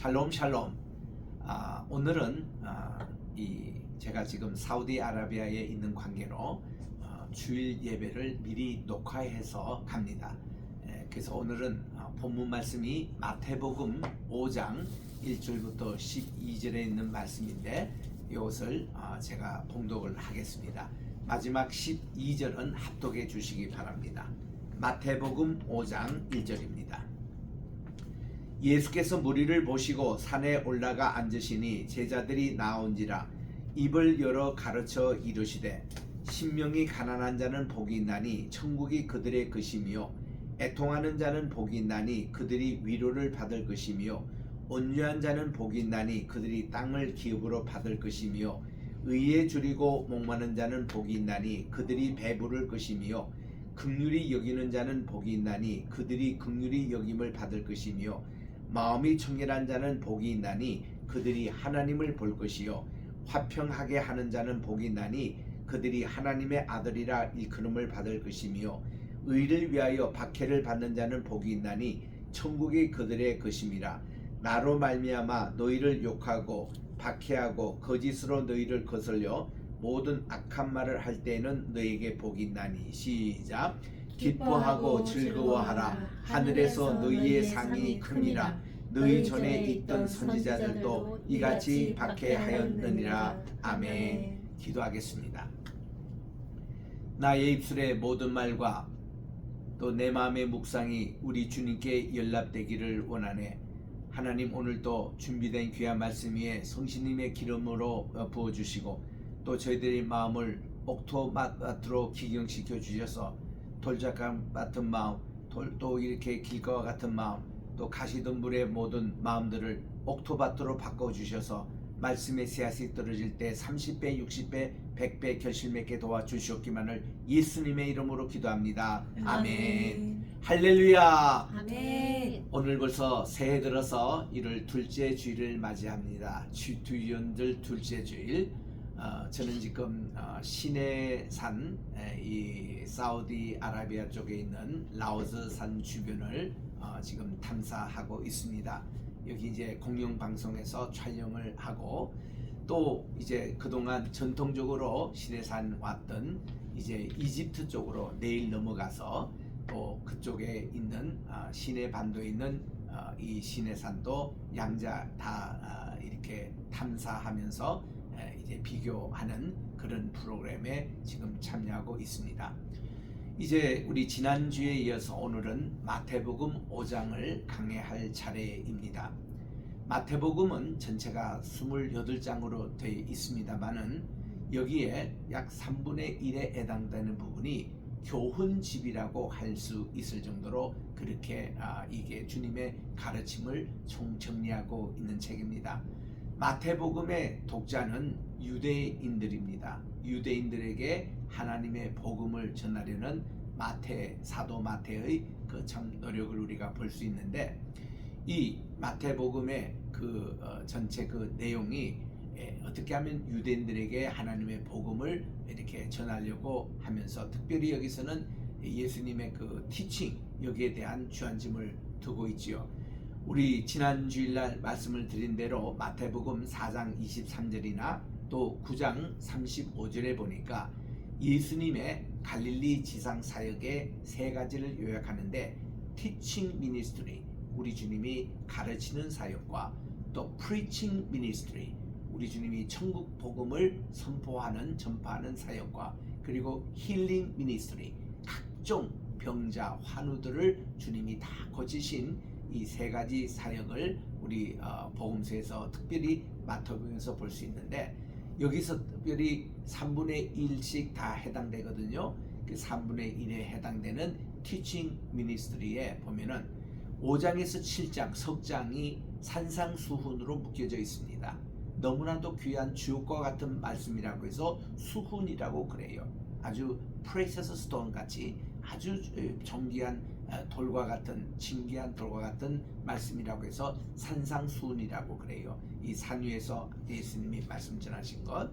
샬롬 샬롬. 오늘은 제가 지금 사우디아라비아에 있는 관계로 주일 예배를 미리 녹화해서 갑니다. 그래서 오늘은 본문 말씀이 마태복음 5장 1절부터 12절에 있는 말씀인데 이것을 제가 봉독을 하겠습니다. 마지막 12절은 합독해 주시기 바랍니다. 마태복음 5장 1절입니다. 예수께서 무리를 보시고 산에 올라가 앉으시니 제자들이 나온지라 입을 열어 가르쳐 이르시되 심령이 가난한 자는 복이 있나니 천국이 그들의 것이며 애통하는 자는 복이 있나니 그들이 위로를 받을 것이며 온유한 자는 복이 있나니 그들이 땅을 기업으로 받을 것이며 의에 줄이고 목마른 자는 복이 있나니 그들이 배부를 것이며 긍휼히 여기는 자는 복이 있나니 그들이 긍휼히 여김을 받을 것이며 마음이 청결한 자는 복이 있나니 그들이 하나님을 볼 것이요 화평하게 하는 자는 복이 있나니 그들이 하나님의 아들이라 일컬음을 받을 것이며 의를 위하여 박해를 받는 자는 복이 있나니 천국이 그들의 것임이라. 나로 말미암아 너희를 욕하고 박해하고 거짓으로 너희를 거슬려 모든 악한 말을 할 때에는 너희에게 복이 있나니. 시작. 기뻐하고 즐거워하라. 하늘에서 너희의 상이 크니라. 너희 전에 있던 선지자들도 이같이 박해하였느니라. 아멘. 기도하겠습니다. 나의 입술의 모든 말과 또 내 마음의 묵상이 우리 주님께 연락되기를 원하네. 하나님, 오늘도 준비된 귀한 말씀 위에 성신님의 기름으로 부어주시고 또 저희들의 마음을 옥토밭으로 기경시켜 주셔서 돌짝감 같은 마음, 또 이렇게 길가와 같은 마음, 또 가시덤불의 모든 마음들을 옥토밭으로 바꿔주셔서 말씀의 씨앗이 떨어질 때 30배, 60배, 100배 결실맺게 도와주시옵기만을 예수님의 이름으로 기도합니다. 아멘. 할렐루야. 아멘. 오늘 벌써 새해 들어서 1월 둘째 주일을 맞이합니다. 주연절 둘째 주일. 저는 지금 시내산, 이 사우디아라비아 쪽에 있는 라오스 산 주변을 지금 탐사하고 있습니다. 여기 이제 공영방송에서 촬영을 하고 또 이제 그동안 전통적으로 시내산 왔던 이제 이집트 쪽으로 내일 넘어가서 또 그쪽에 있는 시내 반도에 있는 이 시내산도 양자 다 이렇게 탐사하면서 이제 비교하는 그런 프로그램에 지금 참여하고 있습니다. 이제 우리 지난주에 이어서 오늘은 마태복음 5장을 강해할 차례입니다. 마태복음은 전체가 28장으로 되어 있습니다만은 여기에 약 3분의 1에 해당되는 부분이 교훈집이라고 할 수 있을 정도로 그렇게 이게 주님의 가르침을 총정리하고 있는 책입니다. 마태복음의 독자는 유대인들입니다. 유대인들에게 하나님의 복음을 전하려는 사도 마태의 그 참 노력을 우리가 볼 수 있는데, 이 마태복음의 그 전체 그 내용이 어떻게 하면 유대인들에게 하나님의 복음을 이렇게 전하려고 하면서 특별히 여기서는 예수님의 그 티칭, 여기에 대한 주안점을 두고 있지요. 우리 지난 주일날 말씀을 드린 대로 마태복음 4장 23절이나 또 9장 35절에 보니까 예수님의 갈릴리 지상 사역의 세 가지를 요약하는데, teaching ministry, 우리 주님이 가르치는 사역과 또 preaching ministry, 우리 주님이 천국 복음을 선포하는 전파하는 사역과 그리고 healing ministry, 각종 병자 환우들을 주님이 다 고치신 이 세 가지 사역을 우리 복음서에서 특별히 마태복음에서 볼 수 있는데, 여기서 특별히 3분의 1씩 다 해당되거든요. 그 3분의 1에 해당되는 teaching ministry에 보면은 5장에서 7장 석장이 산상수훈으로 묶여져 있습니다. 너무나도 귀한 주옥과 같은 말씀이라고 해서 수훈이라고 그래요. 아주 precious stone 같이 아주 정귀한 돌과 같은, 진귀한 돌과 같은 말씀이라고 해서 산상수훈이라고 그래요. 이 산 위에서 예수님이 말씀 전하신 것.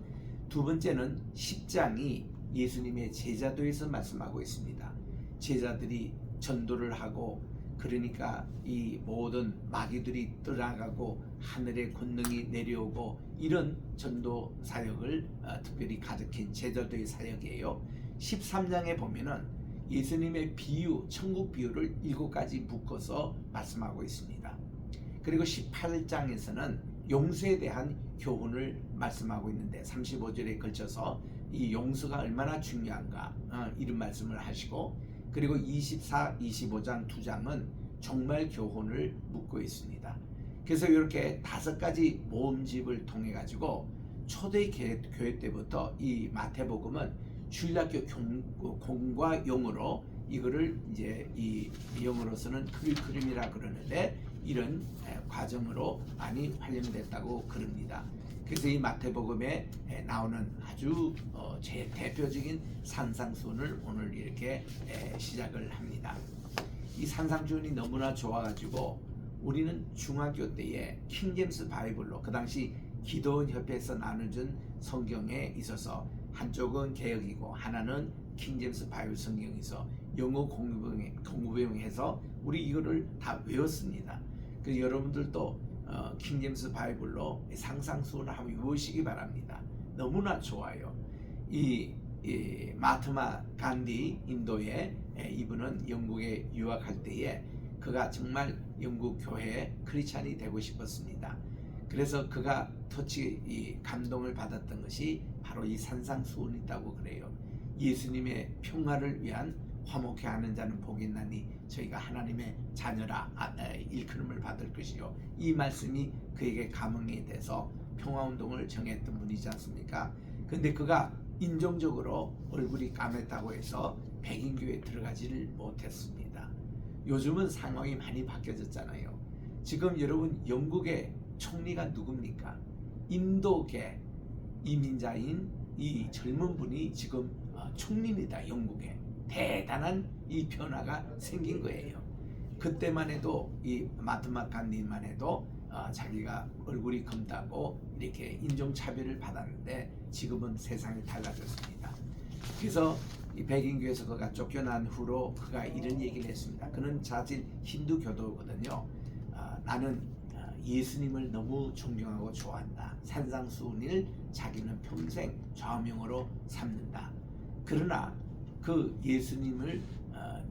두 번째는 10장이 예수님의 제자도에서 말씀하고 있습니다. 제자들이 전도를 하고 그러니까 이 모든 마귀들이 떠나가고 하늘의 권능이 내려오고 이런 전도 사역을 특별히 가르친 제자도의 사역이에요. 13장에 보면은 예수님의 비유, 천국 비유를 7가지 묶어서 말씀하고 있습니다. 그리고 18장에서는 용서에 대한 교훈을 말씀하고 있는데 35절에 걸쳐서 이 용서가 얼마나 중요한가 이런 말씀을 하시고, 그리고 24, 25장 2장은 종말 교훈을 묻고 있습니다. 그래서 이렇게 5가지 모음집을 통해 가지고 초대 교회 때부터 이 마태복음은 주일학교 공과 용으로 이거를 이제 이 영어로서는 크리큘럼이라 그러는데 이런 과정으로 많이 활용됐다고 그럽니다. 그래서 이 마태복음에 나오는 아주 제 대표적인 산상수훈을 오늘 이렇게 시작을 합니다. 이 산상수훈이 너무나 좋아가지고 우리는 중학교 때에 킹제임스 바이블로, 그 당시 기도원 협회에서 나눠준 성경에 있어서 한쪽은 개역이고 하나는 킹제임스 바이블 성경에서 영어 공부용해서 우리 이거를 다 외웠습니다. 그래서 여러분들도 킹제임스 바이블로 상상수훈을 한번 외우시기 바랍니다. 너무나 좋아요. 이 마하트마 간디 인도에 이분은 영국에 유학할 때에 그가 정말 영국 교회의 크리스찬이 되고 싶었습니다. 그래서 그가 터치 감동을 받았던 것이 바로 이 산상수훈이라고 그래요. 예수님의 평화를 위한 화목해 하는 자는 복이 있나니 저희가 하나님의 자녀라 일컬음을 받을 것이요. 이 말씀이 그에게 감흥이 돼서 평화운동을 정했던 분이지 않습니까? 근데 그가 인종적으로 얼굴이 까맸다고 해서 백인교회에 들어가지를 못했습니다. 요즘은 상황이 많이 바뀌어졌잖아요. 지금 여러분 영국의 총리가 누굽니까? 인도계 이민자인 이 젊은 분이 지금 총리입니다. 영국에. 대단한 이 변화가 생긴 거예요. 그때만 해도 이 마하트마 간디만 해도 자기가 얼굴이 검다고 이렇게 인종차별을 받았는데 지금은 세상이 달라졌습니다. 그래서 이 백인교에서 그가 쫓겨난 후로 그가 이런 얘기를 했습니다. 그는 사실 힌두교도거든요. 나는 예수님을 너무 존경하고 좋아한다. 산상수훈을 자기는 평생 좌우명으로 삼는다. 그러나 그 예수님을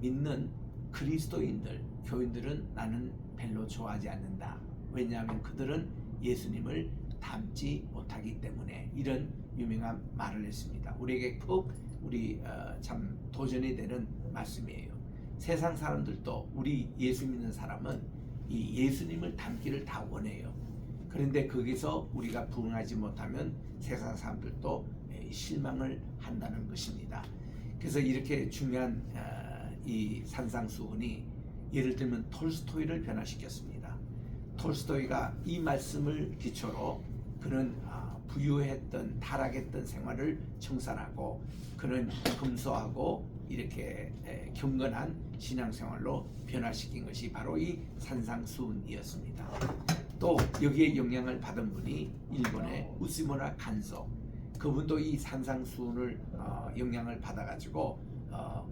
믿는 그리스도인들, 교인들은 나는 별로 좋아하지 않는다. 왜냐하면 그들은 예수님을 닮지 못하기 때문에, 이런 유명한 말을 했습니다. 우리에게 꼭 참 도전이 되는 말씀이에요. 세상 사람들도 우리 예수 믿는 사람은 이 예수님을 닮기를 다 원해요. 그런데 거기서 우리가 부응하지 못하면 세상 사람들도 실망을 한다는 것입니다. 그래서 이렇게 중요한 이 산상수훈이 예를 들면 톨스토이를 변화시켰습니다. 톨스토이가 이 말씀을 기초로 그는 부유했던 타락했던 생활을 청산하고 그는 검소하고 이렇게 경건한 신앙생활로 변화시킨 것이 바로 이 산상수훈이었습니다. 또 여기에 영향을 받은 분이 일본의 우시무라 간소, 그분도 이 산상수훈을 영향을 받아가지고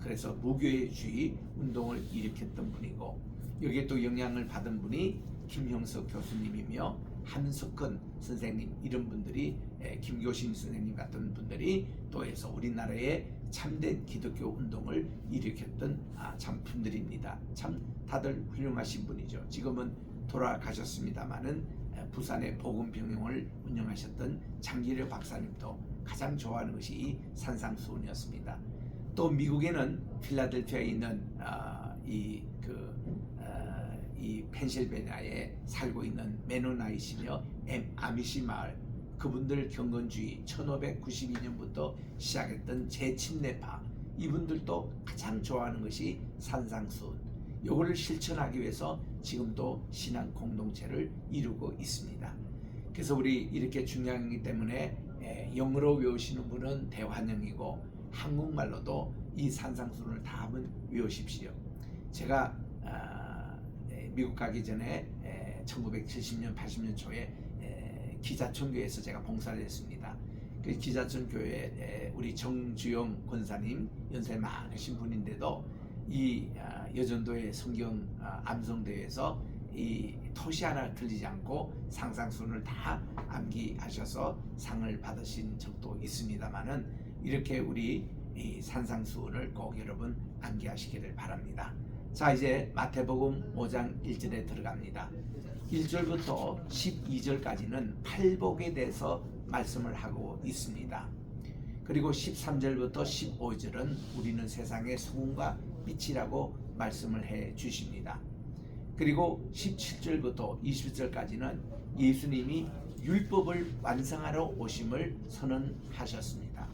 그래서 무교회주의 운동을 일으켰던 분이고, 여기에 또 영향을 받은 분이 김형석 교수님이며 한석헌 선생님, 이런 분들이 김교신 선생님 같은 분들이 또 해서 우리나라에 참된 기독교 운동을 일으켰던 참 분들입니다. 참 다들 훌륭하신 분이죠. 지금은 돌아가셨습니다마는 부산의 복음병영을 운영하셨던 장기려 박사님도 가장 좋아하는 것이 이 산상수훈이었습니다. 또 미국에는 필라델피아에 있는 이 펜실베니아에 살고 있는 메노나이시며 아미시 마을, 그분들 경건주의 1592년부터 시작했던 재침례파, 이분들도 가장 좋아하는 것이 산상수훈. 요거를 실천하기 위해서 지금도 신앙 공동체를 이루고 있습니다. 그래서 우리 이렇게 중요하기 때문에 영어로 외우시는 분은 대환영이고 한국말로도 이 산상수훈을 다 한번 외우십시오. 제가 미국 가기 전에 1970년 80년 초에 기자촌교회에서 제가 봉사를 했습니다. 그 기자촌교회 우리 정주영 권사님, 연세 많으신 분인데도 이 여전도의 성경 암송대회에서 이 토시 하나 틀리지 않고 상상순을 다 암기하셔서 상을 받으신 적도 있습니다만은 이렇게 우리 이 산상수훈을 꼭 여러분 암기하시기를 바랍니다. 자, 이제 마태복음 5장 1절에 들어갑니다. 1절부터 12절까지는 팔복에 대해서 말씀을 하고 있습니다. 그리고 13절부터 15절은 우리는 세상의 소금과 빛이라고 말씀을 해 주십니다. 그리고 17절부터 20절까지는 예수님이 율법을 완성하러 오심을 선언하셨습니다.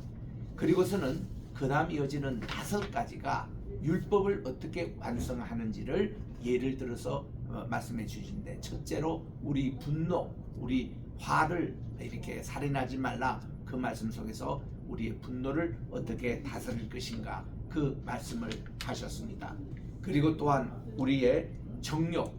그리고서는 그 다음 이어지는 5가지가 율법을 어떻게 완성하는지를 예를 들어서 말씀해 주시는데, 첫째로 우리 분노, 우리 화를 이렇게 살인하지 말라, 그 말씀 속에서 우리의 분노를 어떻게 다스릴 것인가, 그 말씀을 하셨습니다. 그리고 또한 우리의 정욕,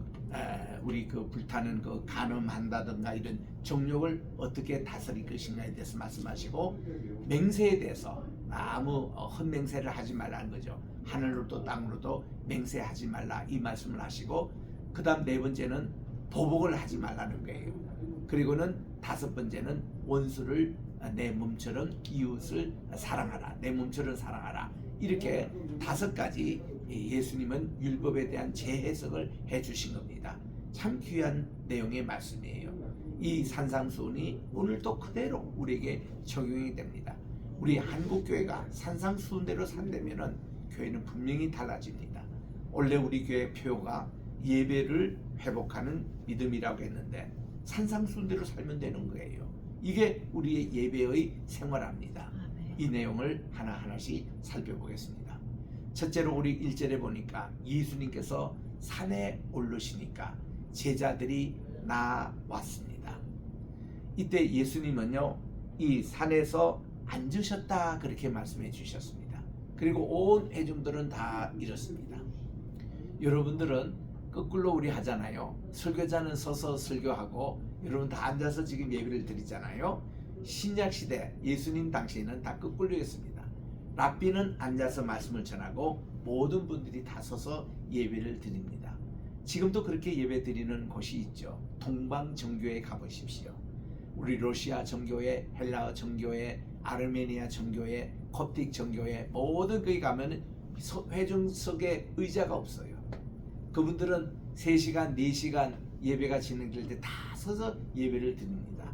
우리 그 불타는 그 간음한다든가 이런 정욕을 어떻게 다스릴 것인가에 대해서 말씀하시고, 맹세에 대해서 아무 헛맹세를 하지 말라는 거죠. 하늘로도 땅으로도 맹세하지 말라, 이 말씀을 하시고, 그 다음 4번째는 보복을 하지 말라는 거예요. 그리고는 5번째는 원수를 내 몸처럼, 이웃을 사랑하라, 내 몸처럼 사랑하라. 이렇게 5가지 예수님은 율법에 대한 재해석을 해주신 겁니다. 참 귀한 내용의 말씀이에요. 이 산상수훈이 오늘도 그대로 우리에게 적용이 됩니다. 우리 한국교회가 산상수훈대로 산다면은 교회는 분명히 달라집니다. 원래 우리 교회 표가 예배를 회복하는 믿음이라고 했는데 산상수훈대로 살면 되는 거예요. 이게 우리의 예배의 생활합니다. 이 내용을 하나하나씩 살펴보겠습니다. 첫째로 우리 1절에 보니까 예수님께서 산에 오르시니까 제자들이 나왔습니다. 이때 예수님은요, 이 산에서 앉으셨다, 그렇게 말씀해 주셨습니다. 그리고 온 회중들은 다 일었습니다. 여러분들은 거꾸로 우리 하잖아요. 설교자는 서서 설교하고 여러분 다 앉아서 지금 예배를 드리잖아요. 신약시대 예수님 당시에는 다 거꾸로였습니다. 랍비는 앉아서 말씀을 전하고 모든 분들이 다 서서 예배를 드립니다. 지금도 그렇게 예배 드리는 곳이 있죠. 동방정교회 가보십시오. 우리 러시아 정교회, 헬라어 정교회, 아르메니아 정교회, 콥틱 정교회, 모든 거기 가면 회중석에 의자가 없어요. 그분들은 3시간, 4시간 예배가 진행될 때 다 서서 예배를 드립니다.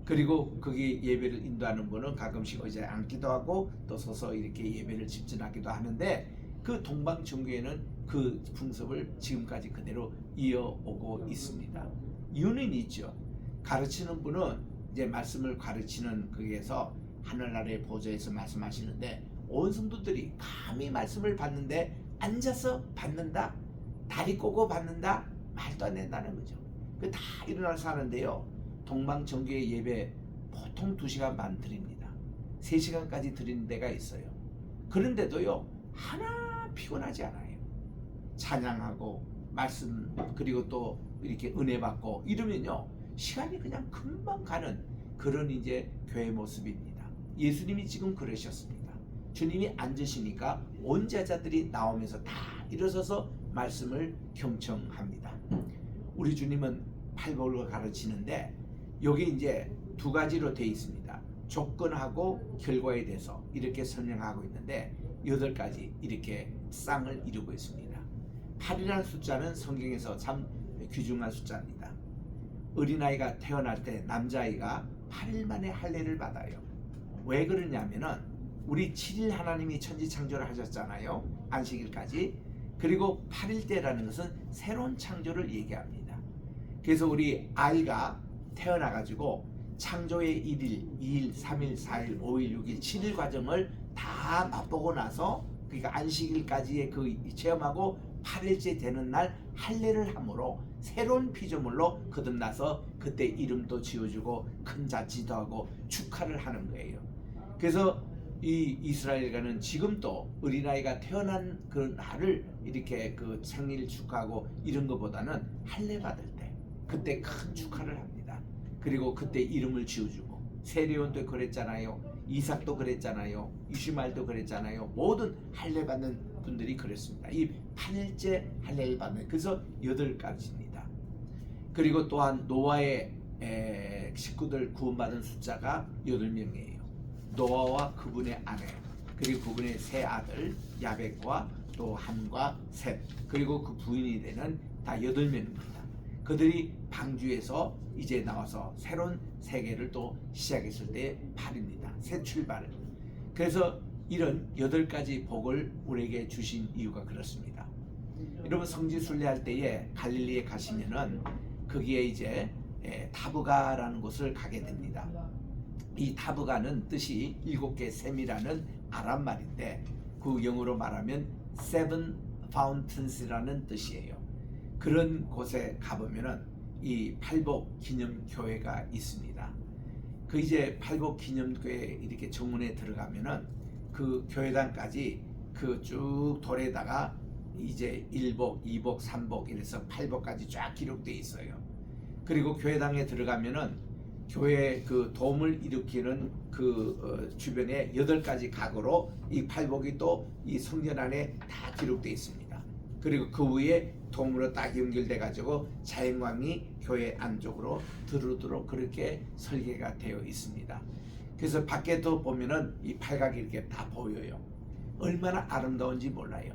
그리고 거기 예배를 인도하는 분은 가끔씩 의자에 앉기도 하고 또 서서 이렇게 예배를 집전하기도 하는데, 그 동방정교회는 그 풍습을 지금까지 그대로 이어오고 있습니다. 이유는 있죠. 가르치는 분은 이제 말씀을 가르치는 거기에서 하늘나라의 보좌에서 말씀하시는데, 온 성도들이 감히 말씀을 받는데 앉아서 받는다, 다리 꼬고 받는다, 말도 안 된다는 거죠. 그 다 일어나서 하는데요, 동방정교회 예배 보통 2시간 반 드립니다. 3시간까지 드리는 데가 있어요. 그런데도요, 하나 피곤하지 않아요. 찬양하고 말씀, 그리고 또 이렇게 은혜 받고 이러면요, 시간이 그냥 금방 가는 그런 이제 교회 모습입니다. 예수님이 지금 그러셨습니다. 주님이 앉으시니까 온 제자들이 나오면서 다 일어서서 말씀을 경청합니다. 우리 주님은 팔복을 가르치는데 여기 이제 2가지로 되어 있습니다. 조건하고 결과에 대해서 이렇게 설명하고 있는데 8가지 이렇게 쌍을 이루고 있습니다. 8이라는 숫자는 성경에서 참 귀중한 숫자입니다. 어린아이가 태어날 때 남자아이가 8일 만에 할례를 받아요. 왜 그러냐면은 우리 7일 하나님이 천지창조를 하셨잖아요. 안식일까지. 그리고 8일째라는 것은 새로운 창조를 얘기합니다. 그래서 우리 아이가 태어나가지고 창조의 1일, 2일, 3일, 4일, 5일, 6일, 7일 과정을 다 맛보고 나서, 그러니까 안식일까지의 그 체험하고 8일째 되는 날 할례를 함으로 새로운 피조물로 거듭나서 그때 이름도 지어주고 큰 잔치도 하고 축하를 하는 거예요. 그래서 이 이스라엘과는 지금도 어린아이가 태어난 그 날을 이렇게 그 생일 축하하고 이런 것보다는 할례 받을 때 그때 큰 축하를 합니다. 그리고 그때 이름을 지어주고, 세례요한도 그랬잖아요. 이삭도 그랬잖아요. 이슈마엘도 그랬잖아요. 모든 할례 받는 분들이 그랬습니다. 이 8일째 할례를 받는, 그래서 8가지입니다. 그리고 또한 노아의 식구들 구원받은 숫자가 8명이에요. 노아와 그분의 아내, 그리고 그분의 세 아들 야벳과 또 함과 셋, 그리고 그 부인이 되는 다 8명입니다. 그들이 방주에서 이제 나와서 새로운 세계를 또 시작했을 때 8입니다. 새 출발을. 그래서 이런 8가지 복을 우리에게 주신 이유가 그렇습니다. 여러분, 성지 순례할 때에 갈릴리에 가시면은 거기에 이제 타브가라는 곳을 가게 됩니다. 이 타브가는 뜻이 7개 샘이라는 아람 말인데, 그 영어로 말하면 Seven Fountains라는 뜻이에요. 그런 곳에 가보면은 이 팔복 기념교회가 있습니다. 그 이제 팔복 기념교회 이렇게 정문에 들어가면은 그 교회당까지 그 쭉 돌에다가 이제 1복, 2복, 3복 이래서 8복까지 쫙 기록되어 있어요. 그리고 교회당에 들어가면은 교회 그 도움을 일으키는 그 주변에 8가지 각으로 이 팔복이 또 이 성전 안에 다 기록되어 있습니다. 그리고 그 위에 돔으로 딱 연결돼 가지고 자연광이 교회 안쪽으로 들어오도록 그렇게 설계가 되어 있습니다. 그래서 밖에도 보면은 이 팔각이 이렇게 다 보여요. 얼마나 아름다운지 몰라요.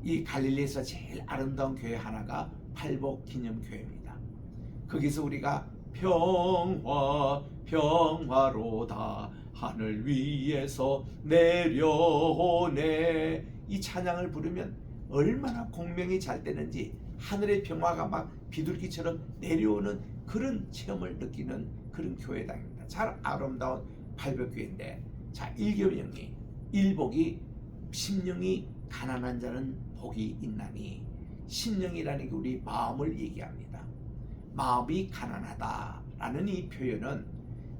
이 갈릴리에서 제일 아름다운 교회 하나가 팔복 기념교회입니다. 거기서 우리가 평화 평화로다 하늘 위에서 내려오네, 이 찬양을 부르면 얼마나 공명이 잘 되는지, 하늘의 평화가 막 비둘기처럼 내려오는 그런 체험을 느끼는 그런 교회당입니다. 참 아름다운 팔복교회인데, 자, 일교명이 일복이 심령이 가난한 자는 복이 있나니, 심령이라는 게 우리 마음을 얘기합니다. 마음이 가난하다라는 이 표현은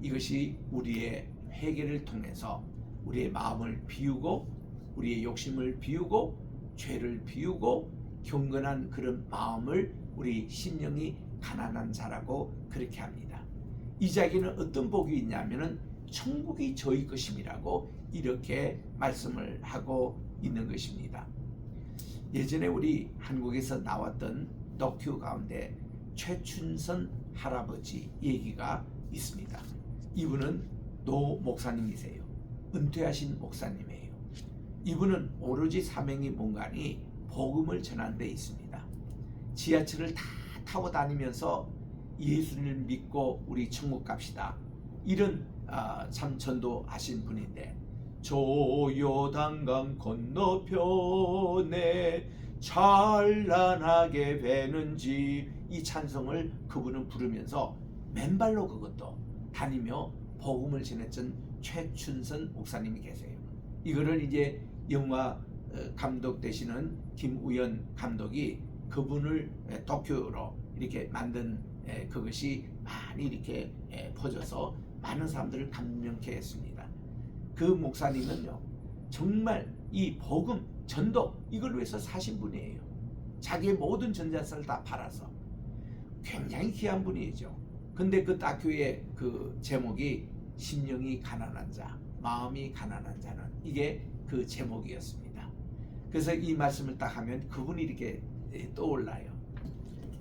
이것이 우리의 회개를 통해서 우리의 마음을 비우고 우리의 욕심을 비우고 죄를 비우고 경건한 그런 마음을 우리 심령이 가난한 자라고 그렇게 합니다. 이 자기는 어떤 복이 있냐면은 천국이 저희 것임이라고 이렇게 말씀을 하고 있는 것입니다. 예전에 우리 한국에서 나왔던 다큐 가운데 최춘선 할아버지 얘기가 있습니다. 이분은 노 목사님이세요. 은퇴하신 목사님이에요. 이분은 오로지 사명이 뭔가니 복음을 전하는 데 있습니다. 지하철을 다 타고 다니면서 예수님을 믿고 우리 천국 갑시다, 이런 참 전도하신 분인데, 저 요단강 건너편에 찬란하게 배는지, 이 찬송을 그분은 부르면서 맨발로 그것도 다니며 복음을 전했던 최춘선 목사님이 계세요. 이거를 이제 영화 감독 되시는 김우연 감독이 그분을 다큐로 이렇게 만든 그것이 많이 이렇게 퍼져서 많은 사람들을 감명케 했습니다. 그 목사님은요, 정말 이 복음 전도 이걸 위해서 사신 분이에요. 자기의 모든 전재산을 다 팔아서. 굉장히 귀한 분이죠. 근데 그 다큐의 그 제목이 심령이 가난한 자, 마음이 가난한 자는, 이게 그 제목이었습니다. 그래서 이 말씀을 딱 하면 그분이 이렇게 떠올라요.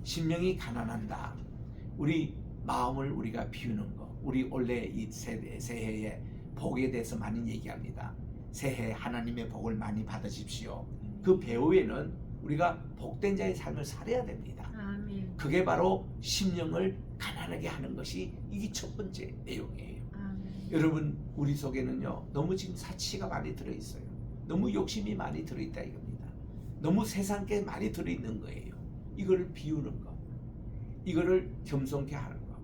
심령이 가난한다. 우리 마음을 우리가 비우는 거. 우리 원래 이 새해에 복에 대해서 많이 얘기합니다. 새해 하나님의 복을 많이 받으십시오. 그 배후에는 우리가 복된 자의 삶을 살아야 됩니다. 아멘. 그게 바로 심령을 가난하게 하는 것이 이게 첫 번째 내용이에요. 아멘. 여러분, 우리 속에는요 너무 지금 사치가 많이 들어있어요. 너무 욕심이 많이 들어있다 이겁니다. 너무 세상께 많이 들어있는 거예요. 이거를 비우는 거, 이거를 겸손케 하는 거,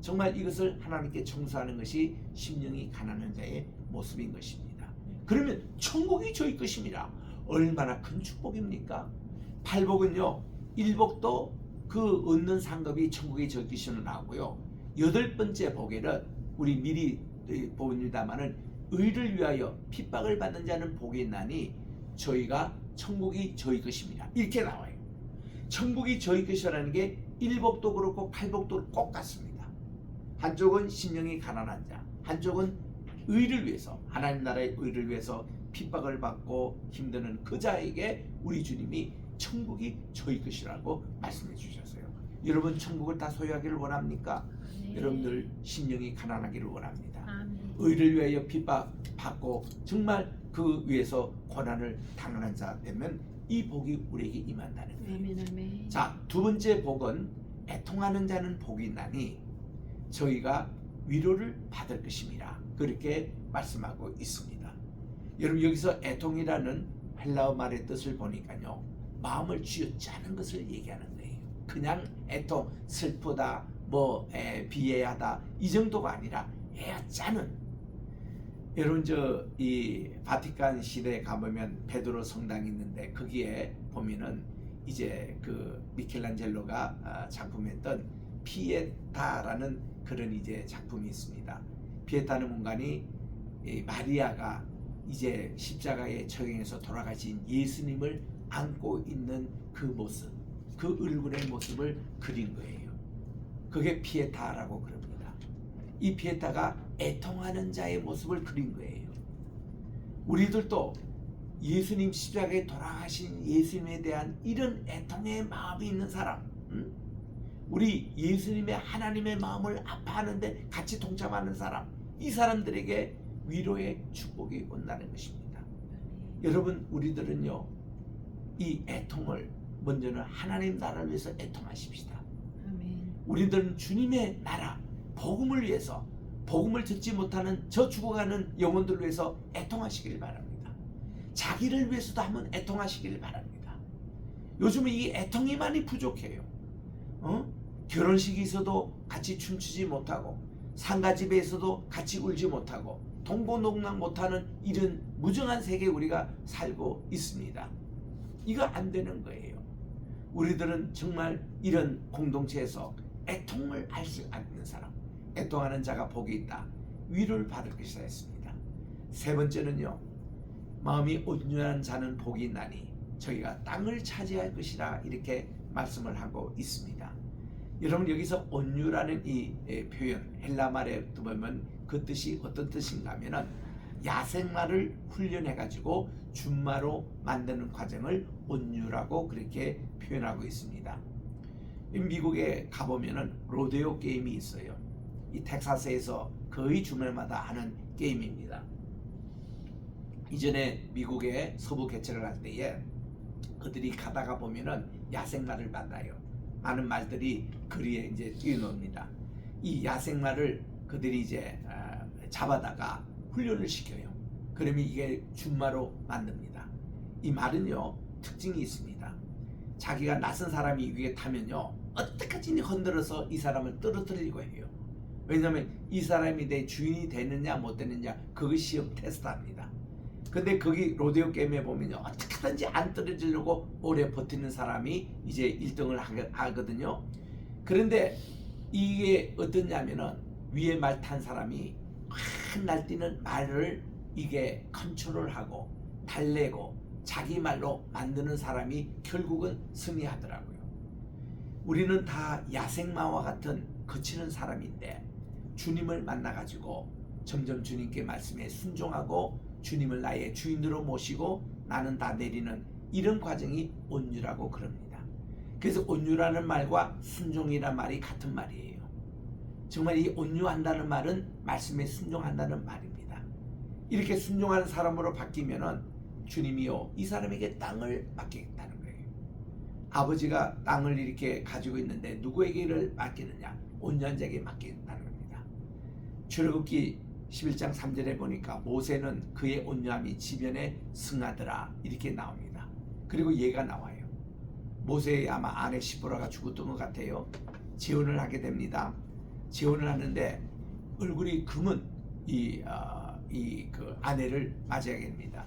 정말 이것을 하나님께 청소하는 것이 심령이 가난한 자의 모습인 것입니다. 그러면 천국이 저희 것입니다. 얼마나 큰 축복입니까? 팔복은요, 일복도 그 얻는 상급이 천국의 저희 것으로 나오고요, 8번째 복에는 우리 미리 봅니다마는 의를 위하여 핍박을 받는 자는 복이 있나니 저희가 천국이 저희 것입니다, 이렇게 나와요. 천국이 저희 것이라는 게 일복도 그렇고 팔복도 꼭 같습니다. 한쪽은 심령이 가난한 자, 한쪽은 의를 위해서, 하나님 나라의 의를 위해서 핍박을 받고 힘드는 그 자에게 우리 주님이 천국이 저희 것이라고 말씀해 주셨어요. 여러분 천국을 다 소유하기를 원합니까? 네. 여러분들 심령이 가난하기를 원합니다. 아멘. 의를 위하여 핍박받고 정말 그 위에서 고난을 당하는 자 되면 이 복이 우리에게 임한다는 거예요. 아멘. 아멘. 자, 두 번째 복은 애통하는 자는 복이 있나니 저희가 위로를 받을 것임이라 그렇게 말씀하고 있습니다. 여러분 여기서 애통이라는 헬라어 말의 뜻을 보니까요, 마음을 쥐어짜는 것을 얘기하는 거예요. 그냥 애통, 슬프다, 비애하다 이 정도가 아니라 애짜는. 여러분 이 바티칸 시대에 가보면 베드로 성당이 있는데 거기에 보면은 이제 그 미켈란젤로가 작품했던 피에타라는 그런 이제 작품이 있습니다. 피에타는 문간이 마리아가 이제 십자가에 처형해서 돌아가신 예수님을 안고 있는 그 모습, 그 얼굴의 모습을 그린 거예요. 그게 피에타라고 그럽니다. 이 피에타가 애통하는 자의 모습을 그린 거예요. 우리들도 예수님 십자가에 돌아가신 예수님에 대한 이런 애통의 마음이 있는 사람, 우리 예수님의 하나님의 마음을 아파하는데 같이 동참하는 사람, 이 사람들에게 위로의 축복이 온다는 것입니다. 여러분 우리들은요, 이 애통을 먼저는 하나님 나라를 위해서 애통하십시다. 아멘. 우리들은 주님의 나라, 복음을 위해서, 복음을 듣지 못하는 저 죽어가는 영혼들을 위해서 애통하시길 바랍니다. 자기를 위해서도 한번 애통하시길 바랍니다. 요즘은 이 애통이 많이 부족해요. 결혼식이 있어도 같이 춤추지 못하고, 상가집에서도 같이 울지 못하고, 동고농락 못하는 이런 무정한 세계에 우리가 살고 있습니다. 이거 안 되는 거예요. 우리들은 정말 이런 공동체에서 애통을 할 수 있는 사람, 애통하는 자가 복이 있다, 위로를 받을 것이라 했습니다. 세 번째는요, 마음이 온유한 자는 복이 있나니 저희가 땅을 차지할 것이라 이렇게 말씀을 하고 있습니다. 여러분 여기서 온유라는 이 표현, 헬라 말에 보면 그 뜻이 어떤 뜻인가 하면은 야생마를 훈련해 가지고 준마로 만드는 과정을 온유라고 그렇게 표현하고 있습니다. 미국에 가보면은 로데오 게임이 있어요. 이 텍사스에서 거의 주말마다 하는 게임입니다. 이전에 미국에 서부 개척을 할 때에 그들이 가다가 보면은 야생마를 만나요. 많은 말들이 거리에 이제 뛰어놉니다. 이 야생마를 그들이 이제 잡아다가 훈련을 시켜요. 그러면 이게 준마로 만듭니다. 이 말은요, 특징이 있습니다. 자기가 낯선 사람이 위에 타면요, 어떻게든지 흔들어서 이 사람을 떨어뜨리려고 해요. 왜냐하면 이 사람이 내 주인이 되느냐 못 되느냐 그거 시험 테스트합니다. 근데 거기 로데오 게임에 보면요, 어떻게든지 안 떨어지려고 오래 버티는 사람이 이제 1등을 하거든요. 그런데 이게 어떠냐면은 위에 말 탄 사람이 한 날뛰는 말을 이게 컨트롤하고 달래고 자기 말로 만드는 사람이 결국은 승리하더라고요. 우리는 다 야생마와 같은 거치는 사람인데 주님을 만나가지고 점점 주님께 말씀에 순종하고 주님을 나의 주인으로 모시고 나는 다 내리는 이런 과정이 온유라고 그럽니다. 그래서 온유라는 말과 순종이라는 말이 같은 말이에요. 정말 이 온유한다는 말은 말씀에 순종한다는 말입니다. 이렇게 순종하는 사람으로 바뀌면은 주님이요, 이 사람에게 땅을 맡기겠다는 거예요. 아버지가 땅을 이렇게 가지고 있는데 누구에게를 맡기느냐? 온유한 자에게 맡기겠다는 겁니다. 출애굽기 11장 3절에 보니까 모세는 그의 온유함이 지변에 승하더라 이렇게 나옵니다. 그리고 얘가 나와요. 모세의 아마 아내 시보라가 죽었던 것 같아요. 재혼을 하게 됩니다. 재혼을 하는데 얼굴이 금은 그 아내를 맞이하게 됩니다.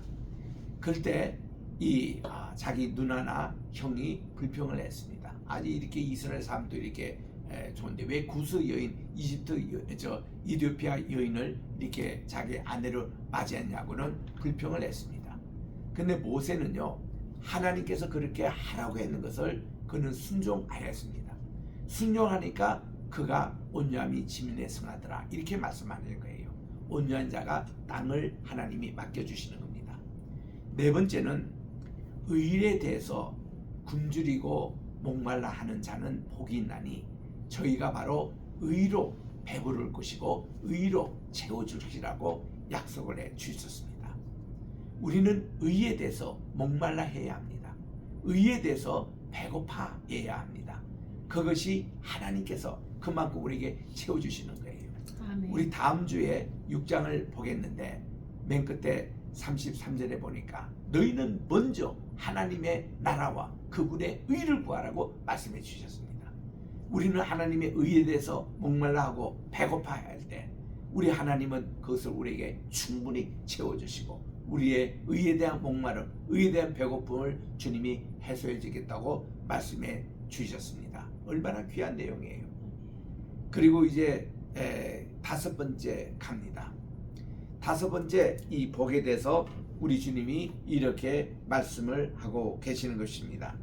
그때 자기 누나나 형이 불평을 했습니다. 아니 이렇게 이스라엘 사람도 이렇게 좋은데 왜 구스 여인, 이디오피아 여인을 이렇게 자기 아내로 맞이했냐고는 불평을 했습니다. 근데 모세는요, 하나님께서 그렇게 하라고 했는 것을 그는 순종하였습니다. 순종하니까 그가 온유함이 지면에 승하더라 이렇게 말씀하는 거예요. 온유한 자가 땅을 하나님이 맡겨주시는 겁니다. 네 번째는 의일에 대해서 굶주리고 목말라 하는 자는 복이 있나니 저희가 바로 의로 배부를 것이고 의로 채워주시라고 약속을 해 주셨습니다. 우리는 의에 대해서 목말라 해야 합니다. 의에 대해서 배고파해야 합니다. 그것이 하나님께서 그만큼 우리에게 채워주시는 거예요. 아멘. 우리 다음 주에 6장을 보겠는데 맨 끝에 33절에 보니까 너희는 먼저 하나님의 나라와 그분의 의를 구하라고 말씀해 주셨습니다. 우리는 하나님의 의에 대해서 목말라 하고 배고파야 할 때 우리 하나님은 그것을 우리에게 충분히 채워주시고 우리의 의에 대한 목마름, 의에 대한 배고픔을 주님이 해소해 주겠다고 말씀해 주셨습니다. 얼마나 귀한 내용이에요. 그리고 이제 다섯 번째 갑니다. 다섯 번째 이 복에 대해서 우리 주님이 이렇게 말씀을 하고 계시는 것입니다.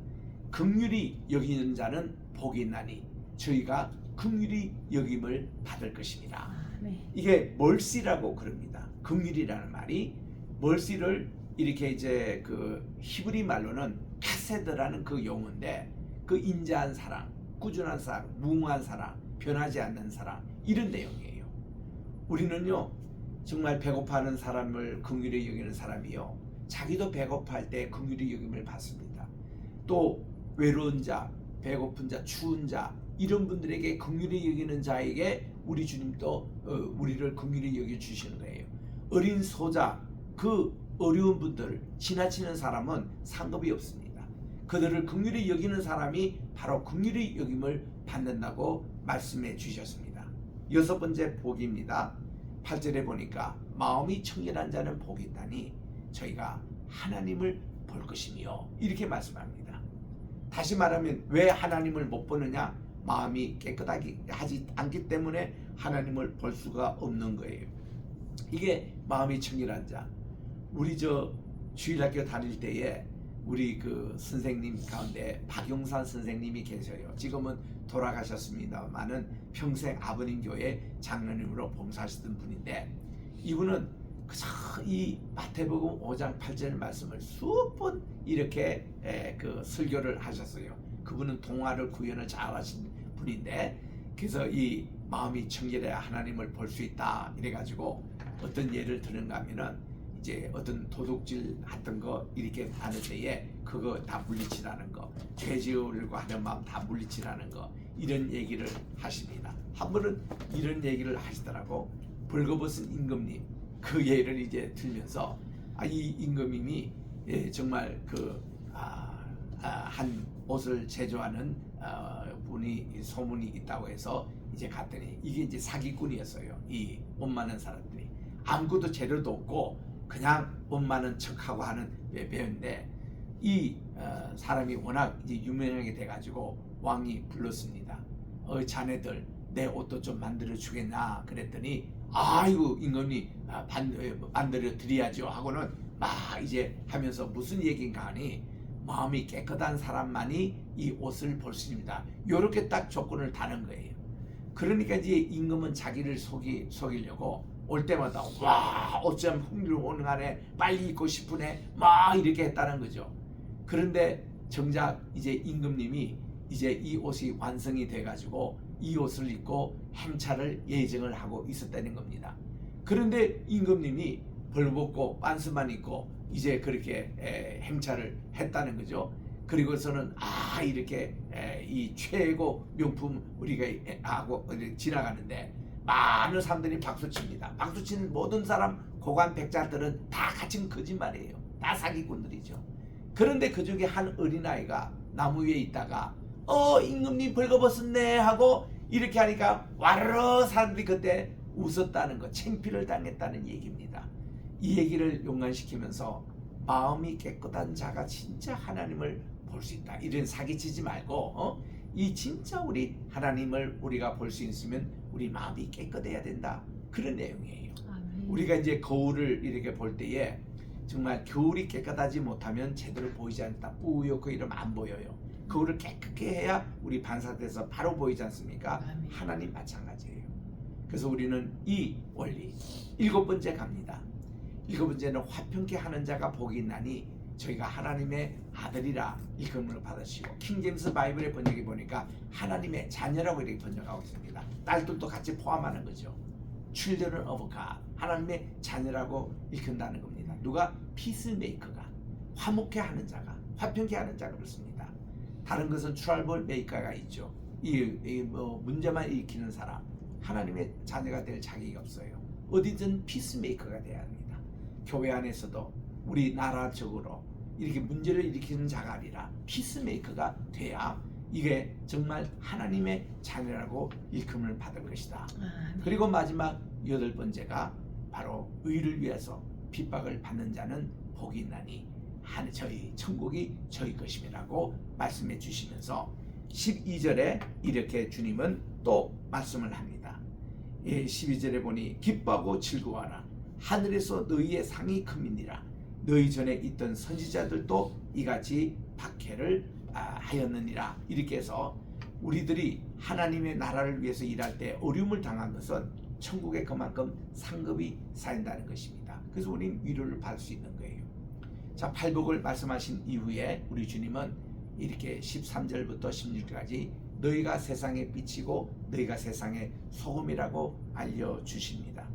긍휼히 여기는 자는 복이 있나니 저희가 긍휼히 여김을 받을 것입니다. 아멘. 이게 멀시라고 그럽니다. 긍휼이라는 말이 멀시를 이렇게 이제 그 히브리 말로는 카세드라는 그 용어인데 그 인자한 사랑, 꾸준한 사랑, 무궁한 사랑, 변하지 않는 사랑 이런 내용이에요. 우리는요 정말 배고파하는 사람을 긍휼히 여기는 사람이요 자기도 배고파할 때 긍휼히 여김을 받습니다. 또 외로운 자, 배고픈 자, 추운 자 이런 분들에게 긍휼히 여기는 자에게 우리 주님도 우리를 긍휼히 여겨 주시는 거예요. 어린 소자 그 어려운 분들 지나치는 사람은 상급이 없습니다. 그들을 긍휼히 여기는 사람이 바로 긍휼히 여김을 받는다고 말씀해 주셨습니다. 여섯 번째 복입니다. 8절에 보니까 마음이 청결한 자는 복이 있다니 저희가 하나님을 볼 것이며 이렇게 말씀합니다. 다시 말하면 왜 하나님을 못 보느냐? 마음이 깨끗하지 않기 때문에 하나님을 볼 수가 없는 거예요. 이게 마음이 청결한 자. 우리 저 주일학교 다닐 때에 우리 그 선생님 가운데 박용산 선생님이 계셔요. 지금은 돌아가셨습니다만은 평생 아버님 교회 장로님으로 봉사하시던 분인데 이분은 그저 이 마태복음 5장 8절 말씀을 수십 번 이렇게 그 설교를 하셨어요. 그분은 동화를 구현을 잘하신 분인데 그래서 이 마음이 청결해야 하나님을 볼 수 있다 이래가지고 어떤 예를 드는가 하면은 이제 어떤 도둑질 했던 거 이렇게 하는 때에 그거 다 물리치라는 거, 죄 지으려고 하는 마음 다 물리치라는 거 이런 얘기를 하십니다. 한 번은 이런 얘기를 하시더라고. 벌거벗은 임금님 그 예를 이제 들면서 이 임금님이 정말 한 옷을 제조하는 분이 소문이 있다고 해서 이제 갔더니 이게 이제 사기꾼이었어요. 이 옷 많은 사람들이 아무것도 재료도 없고 그냥 옷 많은 척하고 하는 배우인데 이 사람이 워낙 이제 유명하게 돼가지고 왕이 불렀습니다. 자네들 내 옷도 좀 만들어 주겠나 그랬더니 아이고 임금님 만들어 드려야죠 하고는 막 이제 하면서 무슨 얘기인가 하니 마음이 깨끗한 사람만이 이 옷을 볼 수 있습니다. 이렇게 딱 조건을 다는 거예요. 그러니까 이제 임금은 자기를 속이려고 올 때마다 와 어쩜 흥미로운 간에 빨리 입고 싶으네 막 이렇게 했다는 거죠. 그런데 정작 이제 임금님이 이제 이 옷이 완성이 돼가지고 이 옷을 입고 행차를 예정을 하고 있었다는 겁니다. 그런데 임금님이 벌벗고 빤스만 입고 이제 그렇게 행차를 했다는 거죠. 그리고서는 이렇게 이 최고 명품 우리가 하고 지나가는데 많은 사람들이 박수칩니다. 박수치는 모든 사람 고관백자들은 다 같은 거짓말이에요. 다 사기꾼들이죠. 그런데 그 중에 한 어린아이가 나무 위에 있다가 임금님 벌거벗었네 하고 이렇게 하니까 와르르 사람들이 그때 웃었다는 거, 창피를 당했다는 얘기입니다. 이 얘기를 연관시키면서 마음이 깨끗한 자가 진짜 하나님을 볼 수 있다. 이런 사기치지 말고 이 진짜 우리 하나님을 우리가 볼 수 있으면 우리 마음이 깨끗해야 된다. 그런 내용이에요. 아멘. 우리가 이제 거울을 이렇게 볼 때에 정말 거울이 깨끗하지 못하면 제대로 보이지 않다. 뿌옇고 이러면 안 보여요. 거울을 깨끗게 해야 우리 반사돼서 바로 보이지 않습니까? 아멘. 하나님 마찬가지예요. 그래서 우리는 이 원리 7번째 갑니다. 7번째는 화평케 하는 자가 복이 있나니 저희가 하나님의 아들이라 일컬음을 받으시고, 킹제임스 바이블의 번역에 보니까 하나님의 자녀라고 이렇게 번역하고 있습니다. 딸들도 같이 포함하는 거죠. Children of God, 하나님의 자녀라고 일컫는다는 겁니다. 누가? 피스메이커가, 화목케 하는 자가, 화평케 하는 자가 그렇습니다. 다른 것은 트러블 메이커가 있죠. 문제만 일으키는 사람, 하나님의 자녀가 될 자격이 없어요. 어디든 피스메이커가 돼야 합니다. 교회 안에서도 우리 나라적으로 이렇게 문제를 일으키는 자가 아니라 피스메이커가 돼야 이게 정말 하나님의 자녀라고 일컬음을 받을 것이다. 그리고 마지막 8번째가 바로 의를 위해서 핍박을 받는 자는 복이 있나니 저희 천국이 저희 것임이라고 말씀해 주시면서 12절에 이렇게 주님은 또 말씀을 합니다. 12절에 보니 기뻐하고 즐거워하라. 하늘에서 너희의 상이 큼이니라. 너희 전에 있던 선지자들도 이같이 박해를 하였느니라. 이렇게 해서 우리들이 하나님의 나라를 위해서 일할 때 어려움을 당한 것은 천국에 그만큼 상급이 쌓인다는 것입니다. 그래서 우리는 위로를 받을 수 있는 거예요. 자, 팔복을 말씀하신 이후에 우리 주님은 이렇게 13절부터 16절까지 너희가 세상의 빛이고 너희가 세상의 소금이라고 알려주십니다.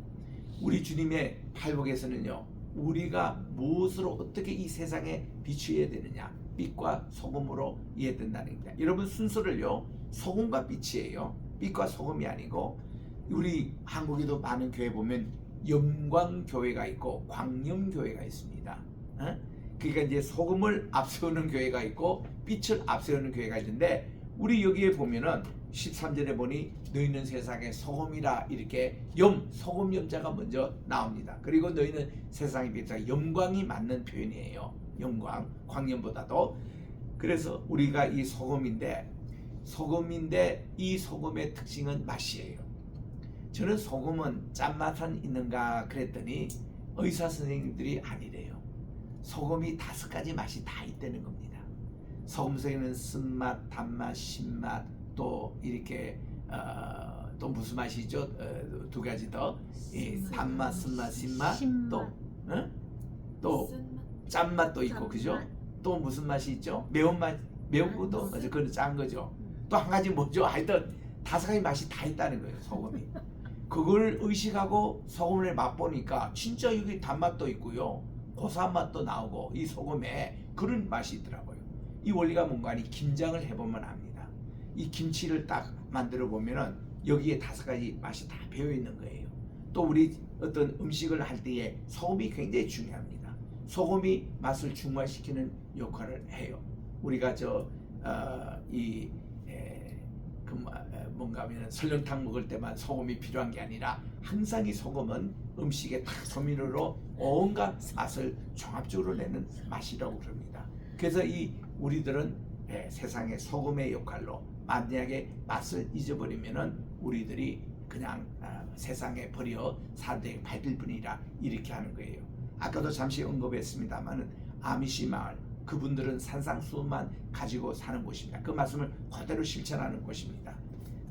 우리 주님의 팔복에서는요, 우리가 무엇으로 어떻게 이 세상에 비추어야 되느냐, 빛과 소금으로 이해된다는 겁니다. 여러분, 순서를요 소금과 빛이에요. 빛과 소금이 아니고, 우리 한국에도 많은 교회 보면 영광교회가 있고 광염교회가 있습니다. 그러니까 이제 소금을 앞세우는 교회가 있고 빛을 앞세우는 교회가 있는데, 우리 여기에 보면은 13절에 보니 너희는 세상의 소금이라, 이렇게 소금 염자가 먼저 나옵니다. 그리고 너희는 세상의 빛이라, 영광이 맞는 표현이에요. 영광, 광염보다도. 그래서 우리가 이 소금인데 이 소금의 특징은 맛이에요. 저는 소금은 짠맛은 있는가 그랬더니 의사 선생님들이 아니래요. 소금이 5가지 맛이 다 있다는 겁니다. 소금 속에는 쓴맛, 단맛, 신맛, 또 이렇게 또 무슨 맛이죠? 2가지 더, 단맛, 쓴맛, 신맛, 또 짠맛도 있고, 그죠? 또 무슨 맛이 있죠? 매운맛, 매운 것도 그건 짠 거죠. 또 한 가지 뭐죠? 하여튼 5가지 맛이 다 있다는 거예요, 소금이. 그걸 의식하고 소금을 맛보니까 진짜 여기 단맛도 있고요, 고소한 맛도 나오고, 이 소금에 그런 맛이 있더라고요. 이 원리가 뭔가 하니 김장을 해보면 압니다. 이 김치를 딱 만들어 보면은 여기에 5가지 맛이 다 배어 있는 거예요. 또 우리 어떤 음식을 할 때에 소금이 굉장히 중요합니다. 소금이 맛을 중화시키는 역할을 해요. 우리가 뭔가 하면 설렁탕 먹을 때만 소금이 필요한 게 아니라 항상 이 소금은 음식의 다 조미료로 온갖 맛을 종합적으로 내는 맛이라고 그럽니다. 그래서 우리들은 세상의 소금의 역할로, 만약에 맛을 잊어버리면은 우리들이 그냥 세상에 버려 사대에 밟힐 뿐이라, 이렇게 하는 거예요. 아까도 잠시 언급했습니다만은 아미시 마을, 그분들은 산상수훈만 가지고 사는 곳입니다. 그 말씀을 그대로 실천하는 곳입니다.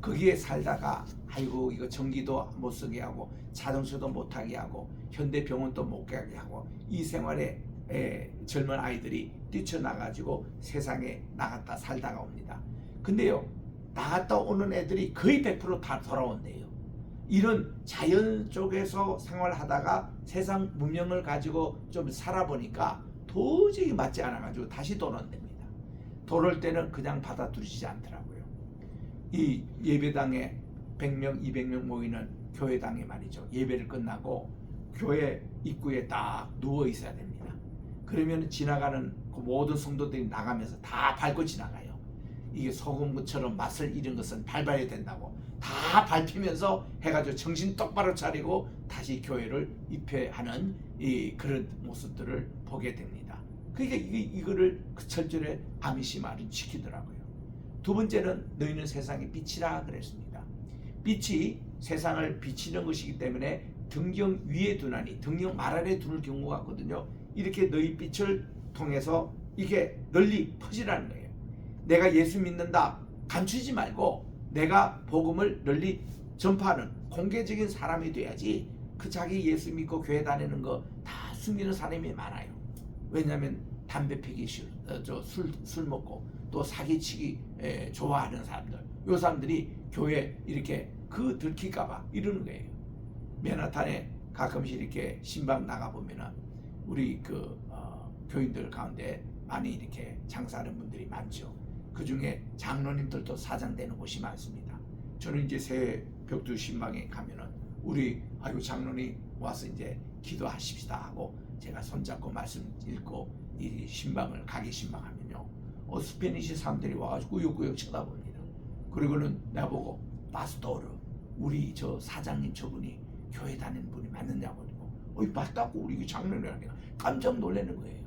거기에 살다가 아이고 이거 전기도 못 쓰게 하고 자동차도 못 타게 하고 현대병원도 못 가게 하고, 이 생활에 젊은 아이들이 뛰쳐나가지고 세상에 나갔다 살다가 옵니다. 근데요, 나갔다 오는 애들이 거의 100%다 돌아온대요. 이런 자연 쪽에서 생활하다가 세상 문명을 가지고 좀 살아보니까 도저히 맞지 않아가지고 다시 돌아온답니다. 돌아올 때는 그냥 받아들이지 않더라고요. 이 예배당에 100명, 200명 모이는 교회당에 말이죠, 예배를 끝나고 교회 입구에 딱 누워 있어야 됩니다. 그러면 지나가는 그 모든 성도들이 나가면서 다 밟고 지나가요. 이게 소금처럼 맛을 잃은 것은 밟아야 된다고 다 밟히면서 해가지고 정신 똑바로 차리고 다시 교회를 입회하는 그런 모습들을 보게 됩니다. 그러니까 이거를 철저히 아미시 말은 지키더라고요. 2번째는 너희는 세상의 빛이라 그랬습니다. 빛이 세상을 비치는 것이기 때문에 등경 위에 두나니, 등경 말 아래 두는 경우가 있거든요. 이렇게 너희 빛을 통해서 이게 널리 퍼지라는 거예요. 내가 예수 믿는다 감추지 말고 내가 복음을 널리 전파하는 공개적인 사람이 돼야지 그 자기 예수 믿고 교회 다니는 거 다 숨기는 사람이 많아요. 왜냐하면 담배 피기 술 먹고 또 사기치기 좋아하는 사람들, 요 사람들이 교회 이렇게 그 들킬까봐 이러는 거예요. 맨하탄에 가끔씩 이렇게 신방 나가 보면은 우리 교인들 가운데 많이 이렇게 장사하는 분들이 많죠. 그 중에 장로님들도 사장되는 곳이 많습니다. 저는 이제 새 벽두 신방에 가면은 우리 장로님 와서 이제 기도하십시다 하고 제가 손잡고 말씀 읽고 이 신방을 가게 신방하면요, 스페니시 사람들이 와가지고 꾸역꾸역 쳐다봅니다. 그리고는 나보고 파스토르, 우리 저 사장님 저분이 교회 다니는 분이 맞느냐고. 맞다고 우리 장로님이라니까 깜짝 놀라는 거예요.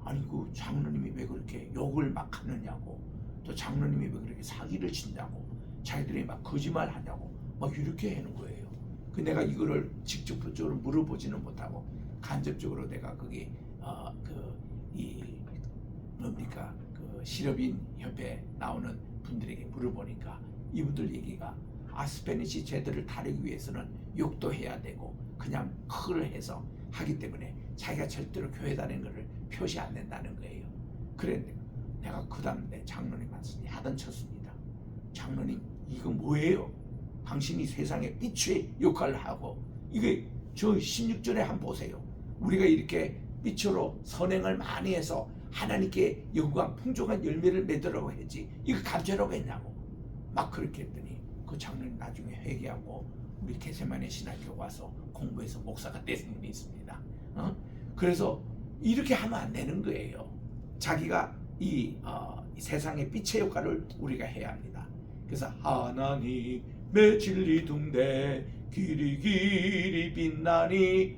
아니 그 장로님이 왜 그렇게 욕을 막 하느냐고, 또 장로님이 왜 그렇게 사기를 친다고, 자기들이 막 거짓말 하냐고 막 이렇게 하는 거예요. 그 내가 이거를 직접적으로 물어보지는 못하고 간접적으로 내가 거기 실업인 협회 나오는 분들에게 물어보니까 이분들 얘기가 스페니시 제도를 다루기 위해서는 욕도 해야 되고 그냥 크를 해서 하기 때문에 자기가 절대로 교회 다니는 것을 표시 안 된다는 거예요. 그랬는데 내가 그 다음에 장로님한테 야단 쳤습니다. 장로님 이거 뭐예요? 당신이 세상에 빛의 역할을 하고, 이게 저 16절에 한번 보세요. 우리가 이렇게 빛으로 선행을 많이 해서 하나님께 영광 풍족한 열매를 맺으라고 했지 이거 감춰라고 했냐고 막 그렇게 했더니 그 장로님 나중에 회개하고 우리 게세마네 신학교 와서 공부해서 목사가 되신 분이 있습니다. 그래서 이렇게 하면 안 되는 거예요. 자기가 이 세상의 빛의 역할을 우리가 해야 합니다. 그래서 하나님의 진리 등대 길이 빛나니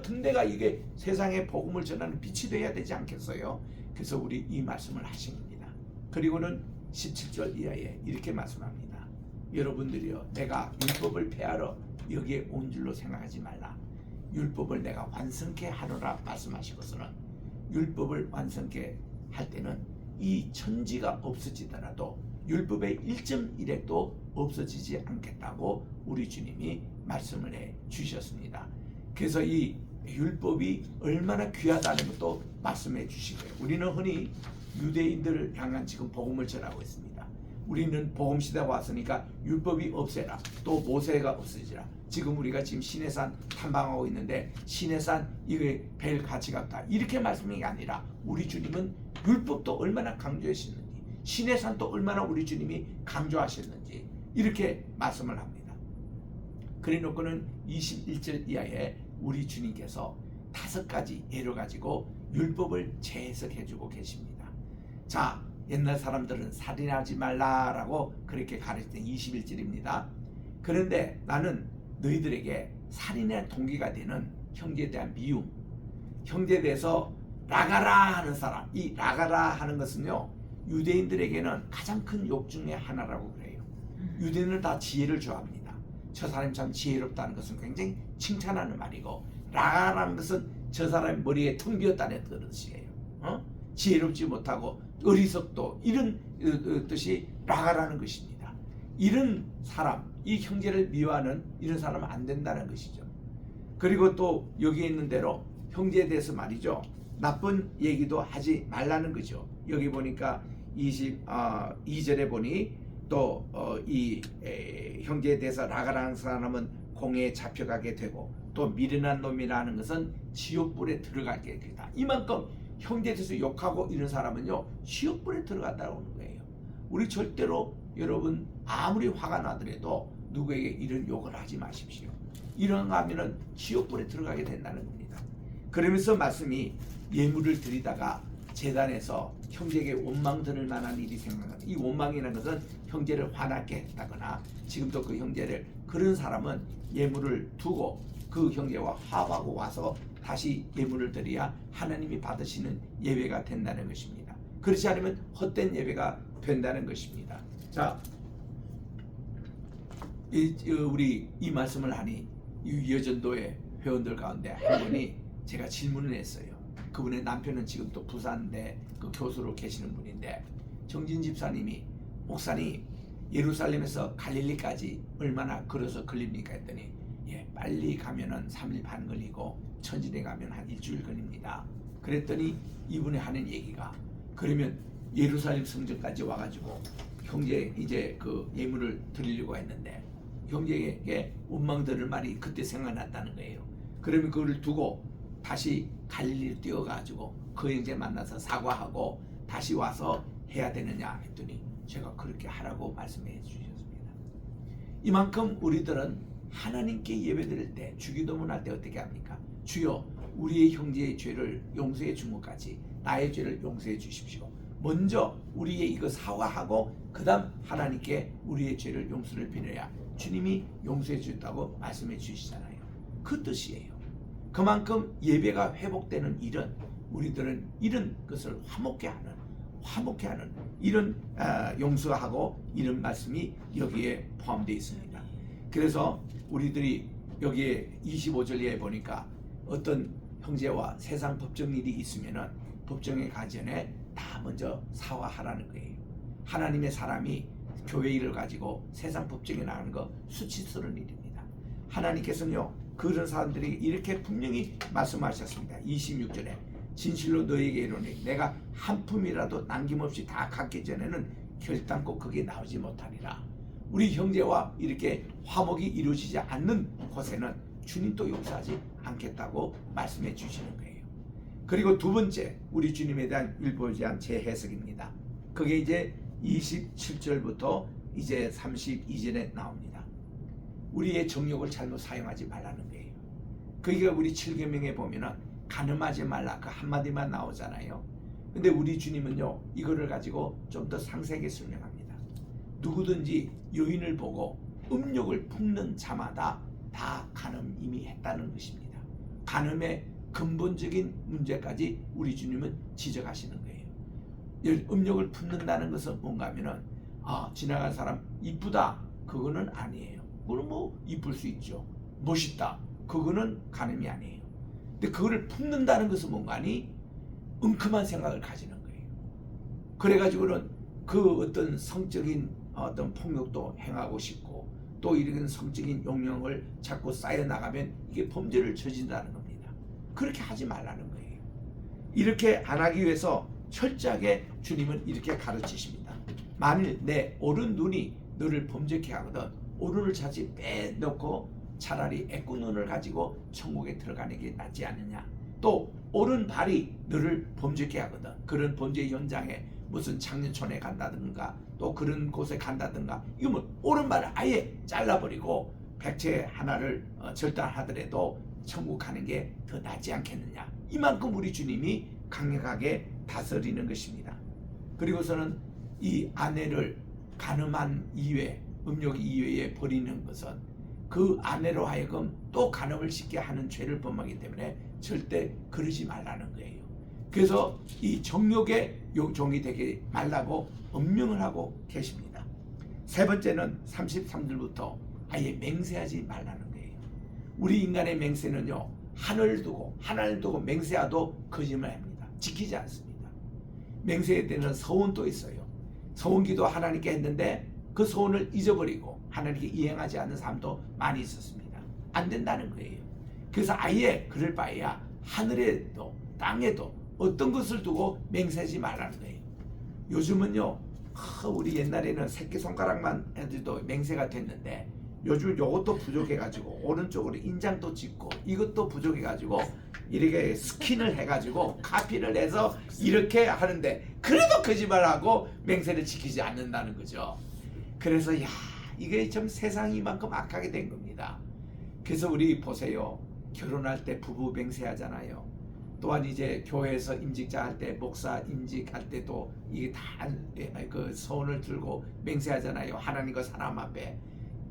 등대가 이게 세상에 복음을 전하는 빛이 돼야 되지 않겠어요? 그래서 우리 이 말씀을 하신 겁니다. 그리고는 17절 이하에 이렇게 말씀합니다. 여러분들이요, 내가 율법을 폐하러 여기에 온 줄로 생각하지 말라. 율법을 내가 완성케 하노라 말씀하시고서는 율법을 완성케 할 때는 이 천지가 없어지더라도 율법의 1.1핵도 없어지지 않겠다고 우리 주님이 말씀을 해 주셨습니다. 그래서 이 율법이 얼마나 귀하다는 것도 말씀해 주시고요. 우리는 흔히 유대인들을 향한 지금 복음을 전하고 있습니다. 우리는 복음 시대가 왔으니까 율법이 없애라, 또 모세가 없어지라. 지금 우리가 지금 시내산 탐방하고 있는데 시내산 이게 별 가치가 없다 이렇게 말씀이 게 아니라 우리 주님은 율법도 얼마나 강조하셨는지, 시내산도 얼마나 우리 주님이 강조하셨는지 이렇게 말씀을 합니다. 그래 놓고는 21절 이하에 우리 주님께서 5가지 예를 가지고 율법을 재해석해 주고 계십니다. 자, 옛날 사람들은 살인하지 말라라고 그렇게 가르칠 때 21절입니다. 그런데 나는 너희들에게 살인의 동기가 되는 형제에 대한 미움, 형제에 대해서 라가라 하는 사람, 이 라가라 하는 것은요, 유대인들에게는 가장 큰 욕 중에 하나라고 그래요. 유대인은 다 지혜를 좋아합니다. 저 사람이 참 지혜롭다는 것은 굉장히 칭찬하는 말이고, 라가라는 것은 저 사람의 머리에 텅 비었다는 뜻이에요. 지혜롭지 못하고 어리석도, 이런 뜻이 라가라는 것입니다. 이런 사람, 이 형제를 미워하는 이런 사람은 안 된다는 것이죠. 그리고 또 여기에 있는 대로 형제에 대해서 말이죠, 나쁜 얘기도 하지 말라는 거죠. 여기 보니까 22절에 보니 또 이 형제에 대해서 라가라는 사람은 공회에 잡혀가게 되고, 또 미련한 놈이라는 것은 지옥불에 들어가게 되다. 이만큼 형제에 대해서 욕하고 이런 사람은요, 지옥불에 들어간다고 하는 거예요. 우리 절대로 여러분 아무리 화가 나더라도 누구에게 이런 욕을 하지 마십시오. 이런 거 하면은 지옥불에 들어가게 된다는 겁니다. 그러면서 말씀이 예물을 드리다가 제단에서 형제에게 원망 들을 만한 일이 생각나는, 이 원망이라는 것은 형제를 화나게 했다거나 지금도 그 형제를, 그런 사람은 예물을 두고 그 형제와 화합하고 와서 다시 예물을 드려야 하나님이 받으시는 예배가 된다는 것입니다. 그렇지 않으면 헛된 예배가 된다는 것입니다. 자, 우리 이 말씀을 하니 이 여전도의 회원들 가운데 한 분이 제가 질문을 했어요. 그분의 남편은 지금 또 부산대 그 교수로 계시는 분인데, 정진 집사님이 목사님 예루살렘에서 갈릴리까지 얼마나 걸어서 걸립니까 했더니 빨리 가면은 3일 반 걸리고 천진에 가면 한 일주일 걸립니다. 그랬더니 이분이 하는 얘기가, 그러면 예루살렘 성전까지 와가지고 형제 이제 그 예물을 드리려고 했는데 형제에게 원망 들을 말이 그때 생각났다는 거예요. 그러면 그걸 두고 다시 갈릴리로 뛰어가지고 그 형제 만나서 사과하고 다시 와서 해야 되느냐 했더니 제가 그렇게 하라고 말씀해 주셨습니다. 이만큼 우리들은 하나님께 예배드릴 때, 주기도문 할 때 어떻게 합니까? 주여 우리의 형제의 죄를 용서해 준 것 같이 나의 죄를 용서해 주십시오. 먼저 우리의 이거 사과하고 그 다음 하나님께 우리의 죄를 용서를 빌어야 주님이 용서해 주셨다고 말씀해 주시잖아요. 그 뜻이에요. 그만큼 예배가 회복되는 일은 우리들은 이런 것을 화목케 하는 이런 용서하고 이런 말씀이 여기에 포함되어 있습니다. 그래서 우리들이 여기에 25절에 보니까 어떤 형제와 세상 법정 일이 있으면은 법정에 가기 전에 다 먼저 사과하라는 거예요. 하나님의 사람이 교회 일을 가지고 세상 법정에 나가는 거 수치스러운 일입니다. 하나님께서는요 그런 사람들이 이렇게 분명히 말씀하셨습니다. 26절에 진실로 너에게 이르노니 내가 한 품이라도 남김없이 다 갖기 전에는 결단코 거기에 나오지 못하리라. 우리 형제와 이렇게 화목이 이루어지지 않는 곳에는 주님도 용서하지 않겠다고 말씀해 주시는 거예요. 그리고 두 번째, 우리 주님에 대한 율법에 재해석입니다. 그게 이제 27절부터 이제 32절에 나옵니다. 우리의 정욕을 잘못 사용하지 말라는 거예요. 그게 우리 7계명에 보면은 간음하지 말라 그 한마디만 나오잖아요. 근데 우리 주님은요 이거를 가지고 좀 더 상세하게 설명합니다. 누구든지 여인을 보고 음욕을 품는 자마다 다 간음 이미 했다는 것입니다. 간음의 근본적인 문제까지 우리 주님은 지적하시는 거예요. 음욕을 품는다는 것은 뭔가 하면은 지나간 사람 이쁘다 그거는 아니에요. 그거는 뭐 이쁠 수 있죠. 멋있다 그거는 간음이 아니에요. 근데 그거를 품는다는 것은 뭔가 하니 웅큼한 생각을 가지는 거예요. 그래가지고는 그 어떤 성적인 어떤 폭력도 행하고 싶고 또 이런 성적인 욕망을 자꾸 쌓여 나가면 이게 범죄를 저진다는 겁니다. 그렇게 하지 말라는 거예요. 이렇게 안 하기 위해서 철저하게 주님은 이렇게 가르치십니다. 만일 내 오른 눈이 너를 범죄케 하거든 오른을 차지 빼놓고 차라리 애꾸 눈을 가지고 천국에 들어가는 게 낫지 않느냐. 또 오른 발이 너를 범죄케 하거든 그런 범죄 현장에 무슨 장례촌에 간다든가 또 그런 곳에 간다든가 이거면 오른발을 아예 잘라버리고 백체 하나를 절단하더라도 천국 가는 게 더 낫지 않겠느냐. 이만큼 우리 주님이 강력하게 다스리는 것입니다. 그리고서는 이 아내를 간음한 이외 음욕 이외에 버리는 것은 그 아내로 하여금 또 간음을 짓게 하는 죄를 범하기 때문에 절대 그러지 말라는 거예요. 그래서 이 정욕의 종이 되게 말라고 엄명을 하고 계십니다. 세 번째는 33절부터 아예 맹세하지 말라는 거예요. 우리 인간의 맹세는요 하나를 두고 맹세하도 거짓말합니다. 지키지 않습니다. 맹세에 때는 서원도 있어요. 서원기도 하나님께 했는데 그 서원을 잊어버리고 하나님께 이행하지 않는 사람도 많이 있었습니다. 안 된다는 거예요. 그래서 아예 그럴 바에야 하늘에도 땅에도 어떤 것을 두고 맹세하지 말라는 거예요. 요즘은요 우리 옛날에는 새끼손가락만 해도 맹세가 됐는데 요즘 요것도 부족해가지고 오른쪽으로 인장도 찍고 이것도 부족해가지고 이렇게 스킨을 해가지고 카피를 해서 이렇게 하는데 그래도 거짓말하고 맹세를 지키지 않는다는 거죠. 그래서 이게 참 세상이 이만큼 악하게 된 겁니다. 그래서 우리 보세요. 결혼할 때 부부 맹세하잖아요. 또한 이제 교회에서 임직자 할 때 목사 임직할 때도 이게 다 그 소원을 들고 맹세하잖아요. 하나님과 사람 앞에.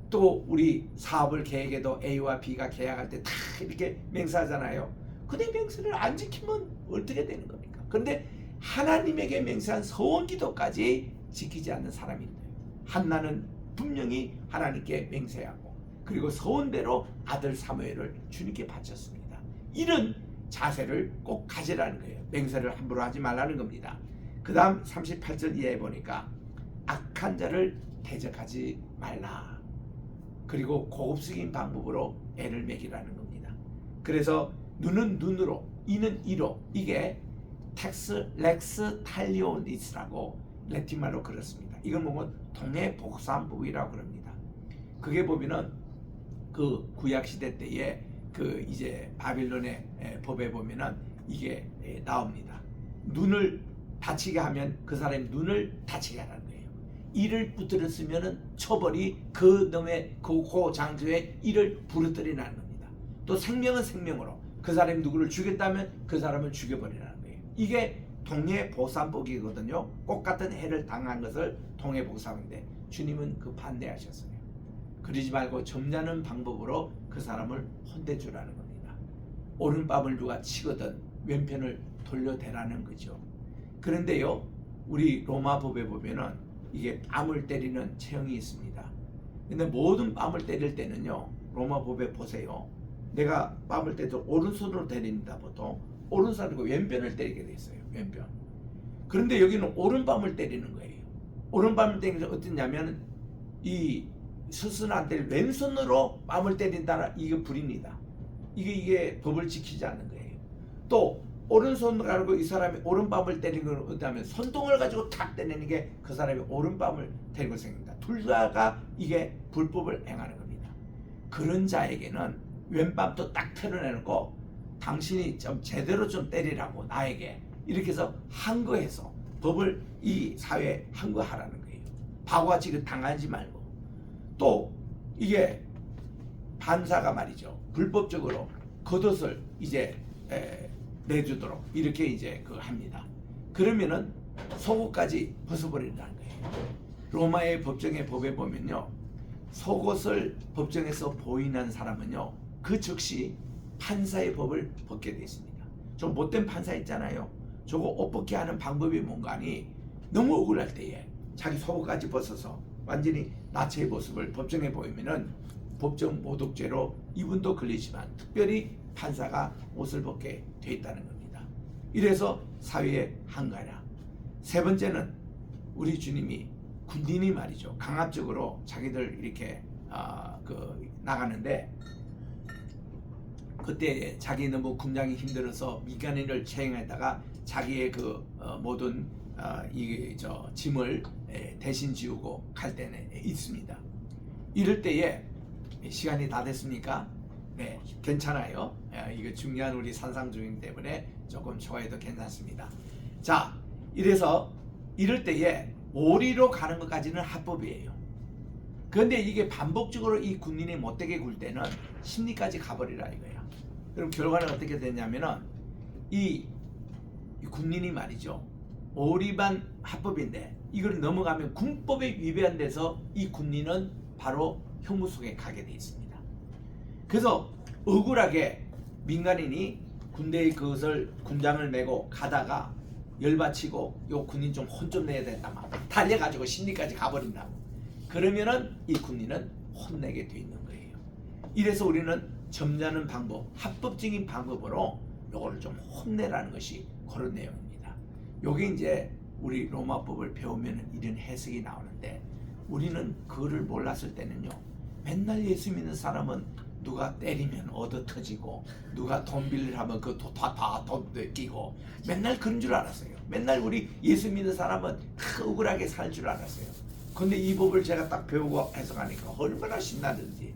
또 우리 사업을 계획해도 A와 B가 계약할 때 다 이렇게 맹세하잖아요. 근데 맹세를 안 지키면 어떻게 되는 겁니까? 그런데 하나님에게 맹세한 서원기도까지 지키지 않는 사람이 있어요. 한나는 분명히 하나님께 맹세하고 그리고 서원대로 아들 사무엘을 주님께 바쳤습니다. 이런 자세를 꼭 가지라는 거예요. 맹세를 함부로 하지 말라는 겁니다. 그 다음 38절 이하에 보니까 악한 자를 대적하지 말라. 그리고 고급스러운 방법으로 애를 먹이라는 겁니다. 그래서 눈은 눈으로, 이는 이로, 이게 텍스 렉스 탈리오니스라고 레틴말로 그렇습니다. 이걸 보면 동해복삼법이라고 그럽니다. 그게 보면은 그 구약 시대 때에 그 이제 바빌론의 법에 보면은 이게 나옵니다. 눈을 다치게 하면 그 사람의 눈을 다치게 하라는 거예요. 이를 부러뜨렸으면은 처벌이 그 놈의 그 장수의 이를 부러뜨리라는 겁니다. 또 생명은 생명으로, 그 사람이 누구를 죽였다면 그 사람을 죽여버리라는 거예요. 이게 동해복삼법이거든요. 똑같은 해를 당한 것을 동해복삼인데 주님은 그 반대하셨어요. 그러지 말고 점잖은 방법으로 그 사람을 혼내주라는 겁니다. 오른밤을 누가 치거든 왼편을 돌려대라는 거죠. 그런데요, 우리 로마법에 보면은 이게 뺨을 때리는 체형이 있습니다. 근데 모든 뺨을 때릴 때는요, 로마법에 보세요. 내가 뺨을 때도 오른손으로 때립니다. 보통 오른손이고 왼편을 때리게 돼 있어요. 왼편. 그런데 여기는 오른밤을 때리는 거예요. 오른밤을 때리는 게 어떠냐면 이 스스로 안 때리고 왼손으로 뺨을 때린다라, 이게 불입니다. 이게 법을 지키지 않는 거예요. 또 오른손을 가지고 이 사람이 오른밤을 때리는 건 어떠냐면 손등을 가지고 탁 때리는 게 그 사람이 오른밤을 때리고 생깁니다. 둘 다가 이게 불법을 행하는 겁니다. 그런 자에게는 왼밤도 딱 펴내놓고 당신이 좀 제대로 좀 때리라고 나에게 이렇게 해서 항거해서 법을 이 사회에 항거하라는 거예요. 바보같이 그 당하지 말고. 또 이게 판사가 말이죠, 불법적으로 겉옷을 이제 내주도록 이렇게 이제 그 합니다. 그러면은 속옷까지 벗어버린다는 거예요. 로마의 법정의 법에 보면요, 속옷을 법정에서 보인한 사람은요, 그 즉시 판사의 법을 벗게 되어 있습니다. 좀 못된 판사 있잖아요. 저거 옷 벗게 하는 방법이 뭔가 하니 너무 억울할 때에 자기 속옷까지 벗어서 완전히 나체의 모습을 법정에 보이면은 법정 모독죄로 이분도 걸리지만 특별히 판사가 옷을 벗게 돼 있다는 겁니다. 이래서 사회에 한가라. 세 번째는 우리 주님이 군인이 말이죠, 강압적으로 자기들 이렇게 나가는데 그때 자기 너무 군장이 힘들어서 민간인을 채용했다가 자기의 그 모든 짐을 대신 지우고 갈 때는 있습니다. 이럴 때에 시간이 다 됐습니까? 네, 괜찮아요. 이거 중요한 우리 산상 중이기 때문에 조금 좋아해도 괜찮습니다. 자, 이래서 이럴 때에 오리로 가는 것까지는 합법이에요. 그런데 이게 반복적으로 이 군인이 못되게 굴 때는 심리까지 가버리라 이거야. 그럼 결과는 어떻게 되냐면은 이 군인이 말이죠, 오리반 합법인데 이걸 넘어가면 군법에 위배한 데서 이 군인은 바로 형무소에 가게 돼 있습니다. 그래서 억울하게 민간인이 군대의 그것을 군장을 메고 가다가 열받치고 요 군인 좀 혼 좀 내야 된다 막 달려가지고 심리까지 가버린다고. 그러면은 이 군인은 혼내게 돼 있는 거예요. 이래서 우리는 점잖은 방법, 합법적인 방법으로 요거를 좀 혼내라는 것이 그런 내용입니다. 요게 이제 우리 로마법을 배우면 이런 해석이 나오는데 우리는 그거를 몰랐을 때는요, 맨날 예수 믿는 사람은 누가 때리면 얻어 터지고 누가 돈 빌리하면 그 돈 끼고 맨날 그런 줄 알았어요. 맨날 우리 예수 믿는 사람은 억울하게 살 줄 알았어요. 근데 이 법을 제가 딱 배우고 해석하니까 얼마나 신나든지.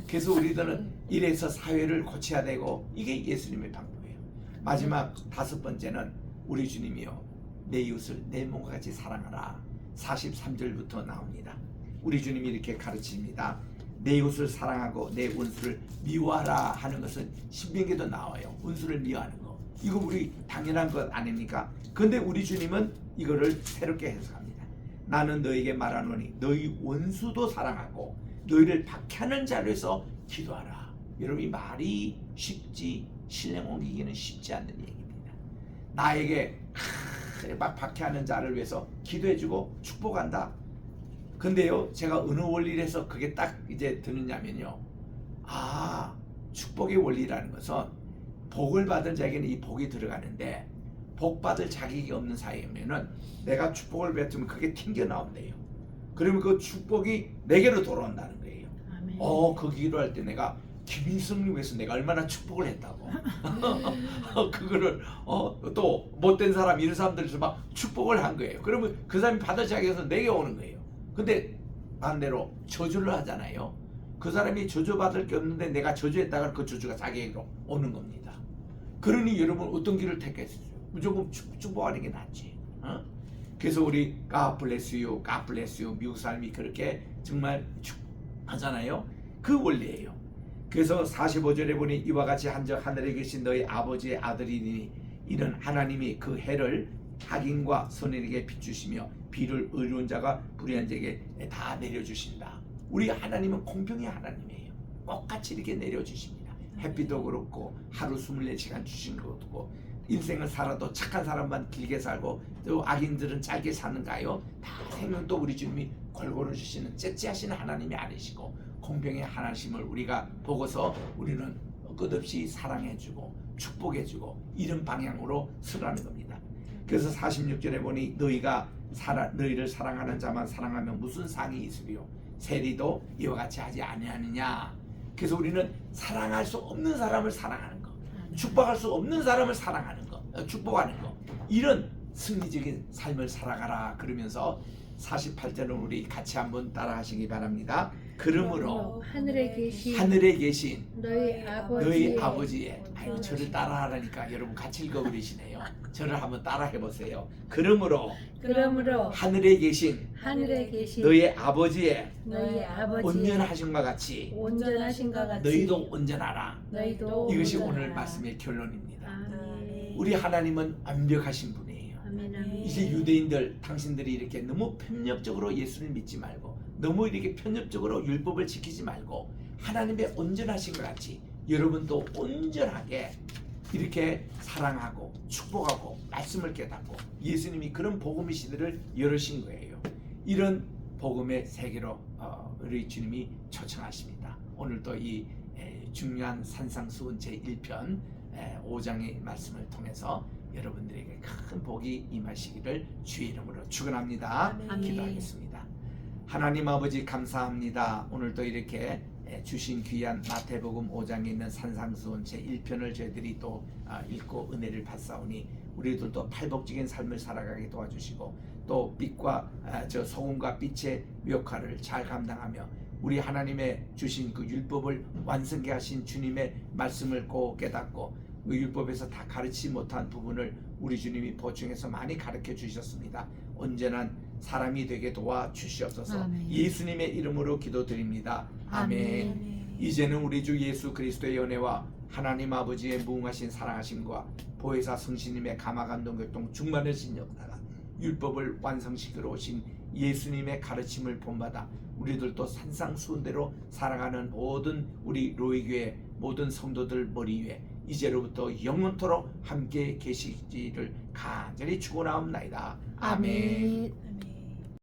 그래서 우리들은 이래서 사회를 고쳐야 되고 이게 예수님의 방법이에요. 마지막 다섯 번째는 우리 주님이요, 내 이웃을 내 몸과 같이 사랑하라. 43절부터 나옵니다. 우리 주님이 이렇게 가르칩니다. 내 이웃을 사랑하고 내 원수를 미워하라 하는 것은 신명기에도 나와요. 원수를 미워하는 거. 이거 우리 당연한 것 아닙니까? 그런데 우리 주님은 이거를 새롭게 해석합니다. 나는 너에게 말하노니 너희 원수도 사랑하고 너희를 박해하는 자를 위해서 기도하라. 여러분, 이 말이 쉽지 신령 옮기기는 쉽지 않는 얘기입니다. 나에게 막 박해하는 자를 위해서 기도해주고 축복한다. 근데요, 제가 어느 원리에서 그게 딱 이제 드느냐면요, 축복의 원리라는 것은 복을 받은 자에게는 이 복이 들어가는데 복 받을 자격이 없는 사이면은 내가 축복을 뱉으면 그게 튕겨 나온대요. 그러면 그 축복이 내게로 돌아온다는 거예요. 아멘. 그 기도할 때 내가 김일성을 위해서 내가 얼마나 축복을 했다고. 그거를 또 못된 사람 이런 사람들에서 막 축복을 한 거예요. 그러면 그 사람이 받을 자기에서 내게 오는 거예요. 근데 반대로 저주를 하잖아요. 그 사람이 저주받을 게 없는데 내가 저주했다가 그 저주가 자기에게로 오는 겁니다. 그러니 여러분 어떤 길을 택했어요? 무조건 축복하는 게 낫지. 그래서 우리 God bless you, God bless you 미국 사람이 그렇게 정말 하잖아요. 그 원리예요. 그래서 45절에 보니 이와 같이 한적 하늘에 계신 너희 아버지의 아들이니 이는 하나님이 그 해를 악인과 선인에게 비추시며 비를 의로운 자가 불의한 자에게 다 내려주신다. 우리 하나님은 공평의 하나님이에요. 똑같이 이렇게 내려주십니다. 햇빛도 그렇고 하루 24시간 주신 것도 인생을 살아도 착한 사람만 길게 살고 또 악인들은 짧게 사는가요? 다 생명도 우리 주님이 골고루 주시는 째째하시는 하나님이 아니시고 공평의 하나님을 우리가 보고서 우리는 끝없이 사랑해주고 축복해주고 이런 방향으로 서라는 겁니다. 그래서 46절에 보니 너희를 사랑하는 자만 사랑하면 무슨 상이 있으리요 세리도 이와 같이 하지 아니하느냐. 그래서 우리는 사랑할 수 없는 사람을 사랑하는 거, 축복할 수 없는 사람을 사랑하는 거, 축복하는 거, 이런 승리적인 삶을 살아가라. 그러면서 48절은 우리 같이 한번 따라 하시기 바랍니다. 그러므로 하늘에 계신 너희 아버지의 아이고 저를 따라하라니까 여러분 같이 읽어버리시네요. 저를 한번 따라 해보세요. 그러므로 하늘에 계신 너희 아버지의 온전하신 것 같이 너희도 온전하라. 이것이 오늘 말씀의 결론입니다. 아멘. 우리 하나님은 완벽하신 분이에요. 아멘. 이제 유대인들 당신들이 이렇게 너무 편협적으로 예수를 믿지 말고 너무 이렇게 편협적으로 율법을 지키지 말고 하나님의 온전하신 것 같이 여러분도 온전하게 이렇게 사랑하고 축복하고 말씀을 깨닫고 예수님이 그런 복음의 시대를 열으신 거예요. 이런 복음의 세계로 우리 주님이 초청하십니다. 오늘도 이 중요한 산상수훈 제1편 5장의 말씀을 통해서 여러분들에게 큰 복이 임하시기를 주의 이름으로 축원합니다. 아멘. 기도하겠습니다. 하나님 아버지 감사합니다. 오늘도 이렇게 주신 귀한 마태복음 5장에 있는 산상수훈 제1편을 저희들이 또 읽고 은혜를 받사오니 우리들도 팔복적인 삶을 살아가게 도와주시고 또 빛과 소금과 빛의 역할을 잘 감당하며 우리 하나님의 주신 그 율법을 완성케 하신 주님의 말씀을 꼭 깨닫고 그 율법에서 다 가르치지 못한 부분을 우리 주님이 보충해서 많이 가르쳐 주셨습니다. 언제나 사람이 되게 도와주시옵소서. 아멘. 예수님의 이름으로 기도드립니다. 아멘. 아멘. 이제는 우리 주 예수 그리스도의 은혜와 하나님 아버지의 무궁하신 사랑하심과 보혜사 성신님의 감화감동 교통 충만하신 역사가 율법을 완성시키러 오신 예수님의 가르침을 본받아 우리들도 산상수훈대로 살아가는 모든 우리 로이교회 모든 성도들 머리 위에 이제로부터 영원토록 함께 계시기를 간절히 축원하옵나이다. 아멘. 아멘.